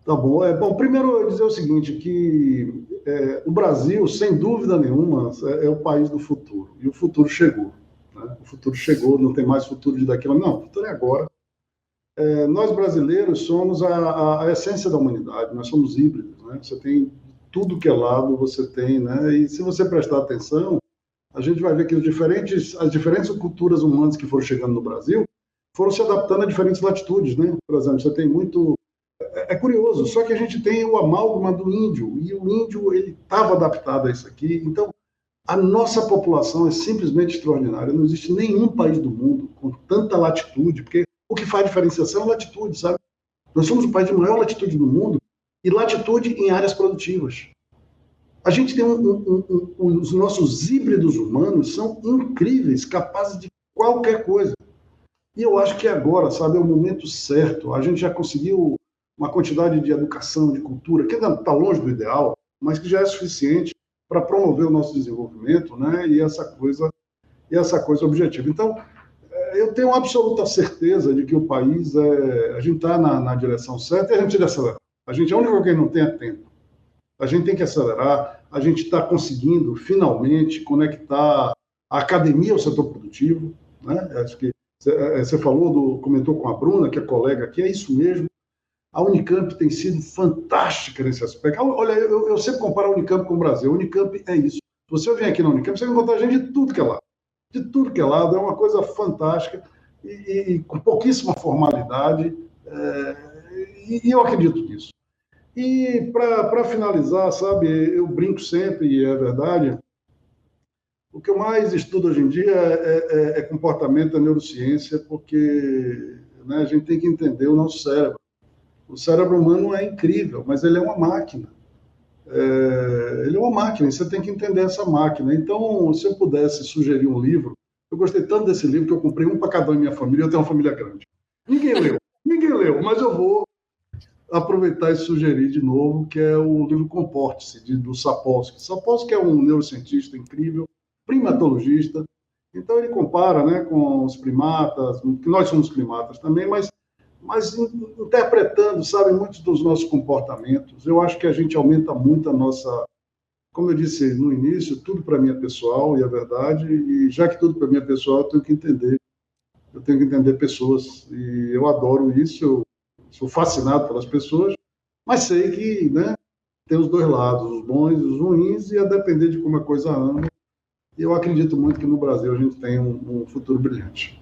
Tá bom. Bom, primeiro eu dizer o seguinte, que o Brasil, sem dúvida nenhuma, é o país do futuro. E o futuro chegou. Né? O futuro chegou, não tem mais futuro de daqui a... Não, o futuro é agora. Nós brasileiros somos a essência da humanidade, nós somos híbridos. Né? Você tem tudo que é lado, você tem... Né? E se você prestar atenção, a gente vai ver que as diferentes culturas humanas que foram chegando no Brasil foram se adaptando a diferentes latitudes. Né? Por exemplo, você tem muito... É curioso, só que a gente tem o amálgama do índio, e o índio ele estava adaptado a isso aqui. Então, a nossa população é simplesmente extraordinária. Não existe nenhum país do mundo com tanta latitude, porque o que faz diferenciação é latitude, sabe? Nós somos o país de maior latitude do mundo, e latitude em áreas produtivas. A gente tem os nossos híbridos humanos são incríveis, capazes de qualquer coisa. E eu acho que agora, sabe, é o momento certo. A gente já conseguiu uma quantidade de educação, de cultura, que ainda está longe do ideal, mas que já é suficiente para promover o nosso desenvolvimento, né? E essa coisa objetiva. Então, eu tenho absoluta certeza de que o país, a gente está na direção certa e a gente tem que acelerar. A gente é o único que não tem tempo. A gente tem que acelerar, a gente está conseguindo, finalmente, conectar a academia ao setor produtivo, né? Acho que você comentou com a Bruna, que é colega aqui, é isso mesmo. A Unicamp tem sido fantástica nesse aspecto. Olha, eu sempre comparo a Unicamp com o Brasil. A Unicamp é isso. Se você vem aqui na Unicamp, você vai encontrar gente de tudo que é lado. De tudo que é lado. É uma coisa fantástica e com pouquíssima formalidade. E eu acredito nisso. E para finalizar, sabe, eu brinco sempre, e é verdade, o que eu mais estudo hoje em dia é comportamento, é neurociência, porque né, a gente tem que entender o nosso cérebro. O cérebro humano é incrível, mas ele é uma máquina. Ele é uma máquina, e você tem que entender essa máquina. Então, se eu pudesse sugerir um livro, eu gostei tanto desse livro que eu comprei um para cada um em minha família, eu tenho uma família grande. Ninguém leu, mas eu vou aproveitar e sugerir de novo, que é o livro Comporte-se, do Sapolsky. Sapolsky é um neurocientista incrível, primatologista. Então, ele compara, né, com os primatas, que nós somos primatas também, mas interpretando, sabe, muitos dos nossos comportamentos. Eu acho que a gente aumenta muito a nossa... Como eu disse no início, tudo para mim é pessoal, e é verdade, e já que tudo para mim é pessoal, eu tenho que entender pessoas, e eu adoro isso, eu sou fascinado pelas pessoas, mas sei que, né, tem os dois lados, os bons e os ruins, e a depender de como a coisa anda, eu acredito muito que no Brasil a gente tem um futuro brilhante.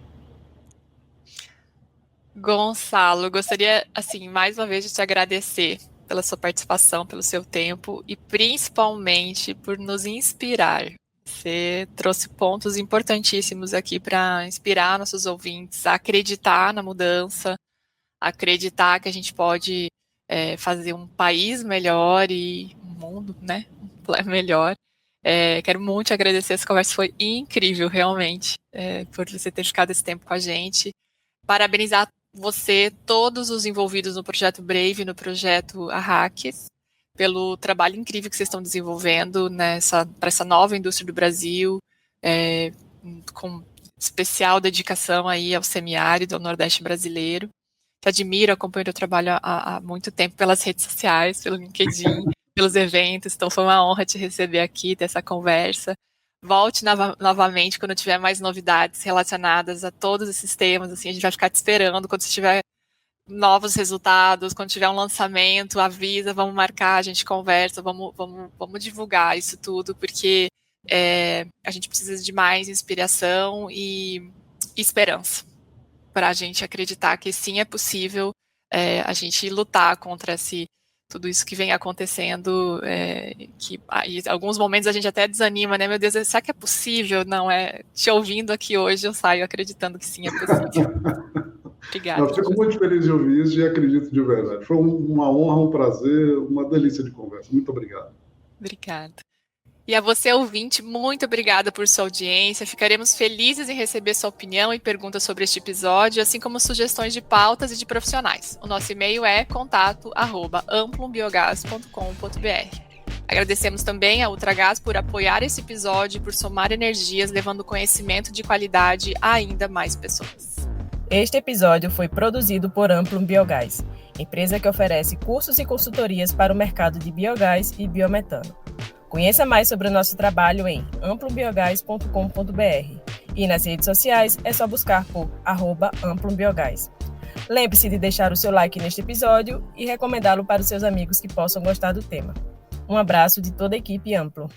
Gonçalo, gostaria, assim, mais uma vez de te agradecer pela sua participação, pelo seu tempo e principalmente por nos inspirar. Você trouxe pontos importantíssimos aqui para inspirar nossos ouvintes a acreditar na mudança, acreditar que a gente pode fazer um país melhor e um mundo, né, melhor. Quero muito agradecer, essa conversa foi incrível, realmente, por você ter ficado esse tempo com a gente. Parabenizar você, todos os envolvidos no projeto Brave, no projeto Arraques, pelo trabalho incrível que vocês estão desenvolvendo para essa nova indústria do Brasil, com especial dedicação aí ao semiárido, ao Nordeste brasileiro. te admiro, acompanho o teu trabalho há muito tempo pelas redes sociais, pelo LinkedIn, pelos eventos, então foi uma honra te receber aqui, ter essa conversa. Volte novamente quando tiver mais novidades relacionadas a todos esses temas, assim, a gente vai ficar te esperando quando você tiver novos resultados, quando tiver um lançamento, avisa, vamos marcar, a gente conversa, vamos divulgar isso tudo, porque a gente precisa de mais inspiração e esperança para a gente acreditar que sim, é possível a gente lutar contra tudo isso que vem acontecendo, que em alguns momentos a gente até desanima, né? Meu Deus, será que é possível? Não, te ouvindo aqui hoje, eu saio acreditando que sim, é possível. Obrigada. Eu fico muito feliz de ouvir isso e acredito de verdade. Foi uma honra, um prazer, uma delícia de conversa. Muito obrigado. Obrigada. E a você, ouvinte, muito obrigada por sua audiência. Ficaremos felizes em receber sua opinião e perguntas sobre este episódio, assim como sugestões de pautas e de profissionais. O nosso e-mail é contato@amplumbiogás.com.br. Agradecemos também a Ultragaz por apoiar esse episódio e por somar energias, levando conhecimento de qualidade a ainda mais pessoas. Este episódio foi produzido por Amplum Biogás, empresa que oferece cursos e consultorias para o mercado de biogás e biometano. Conheça mais sobre o nosso trabalho em amplumbiogás.com.br e nas redes sociais é só buscar por @amplumbiogás. Lembre-se de deixar o seu like neste episódio e recomendá-lo para os seus amigos que possam gostar do tema. Um abraço de toda a equipe Amplum.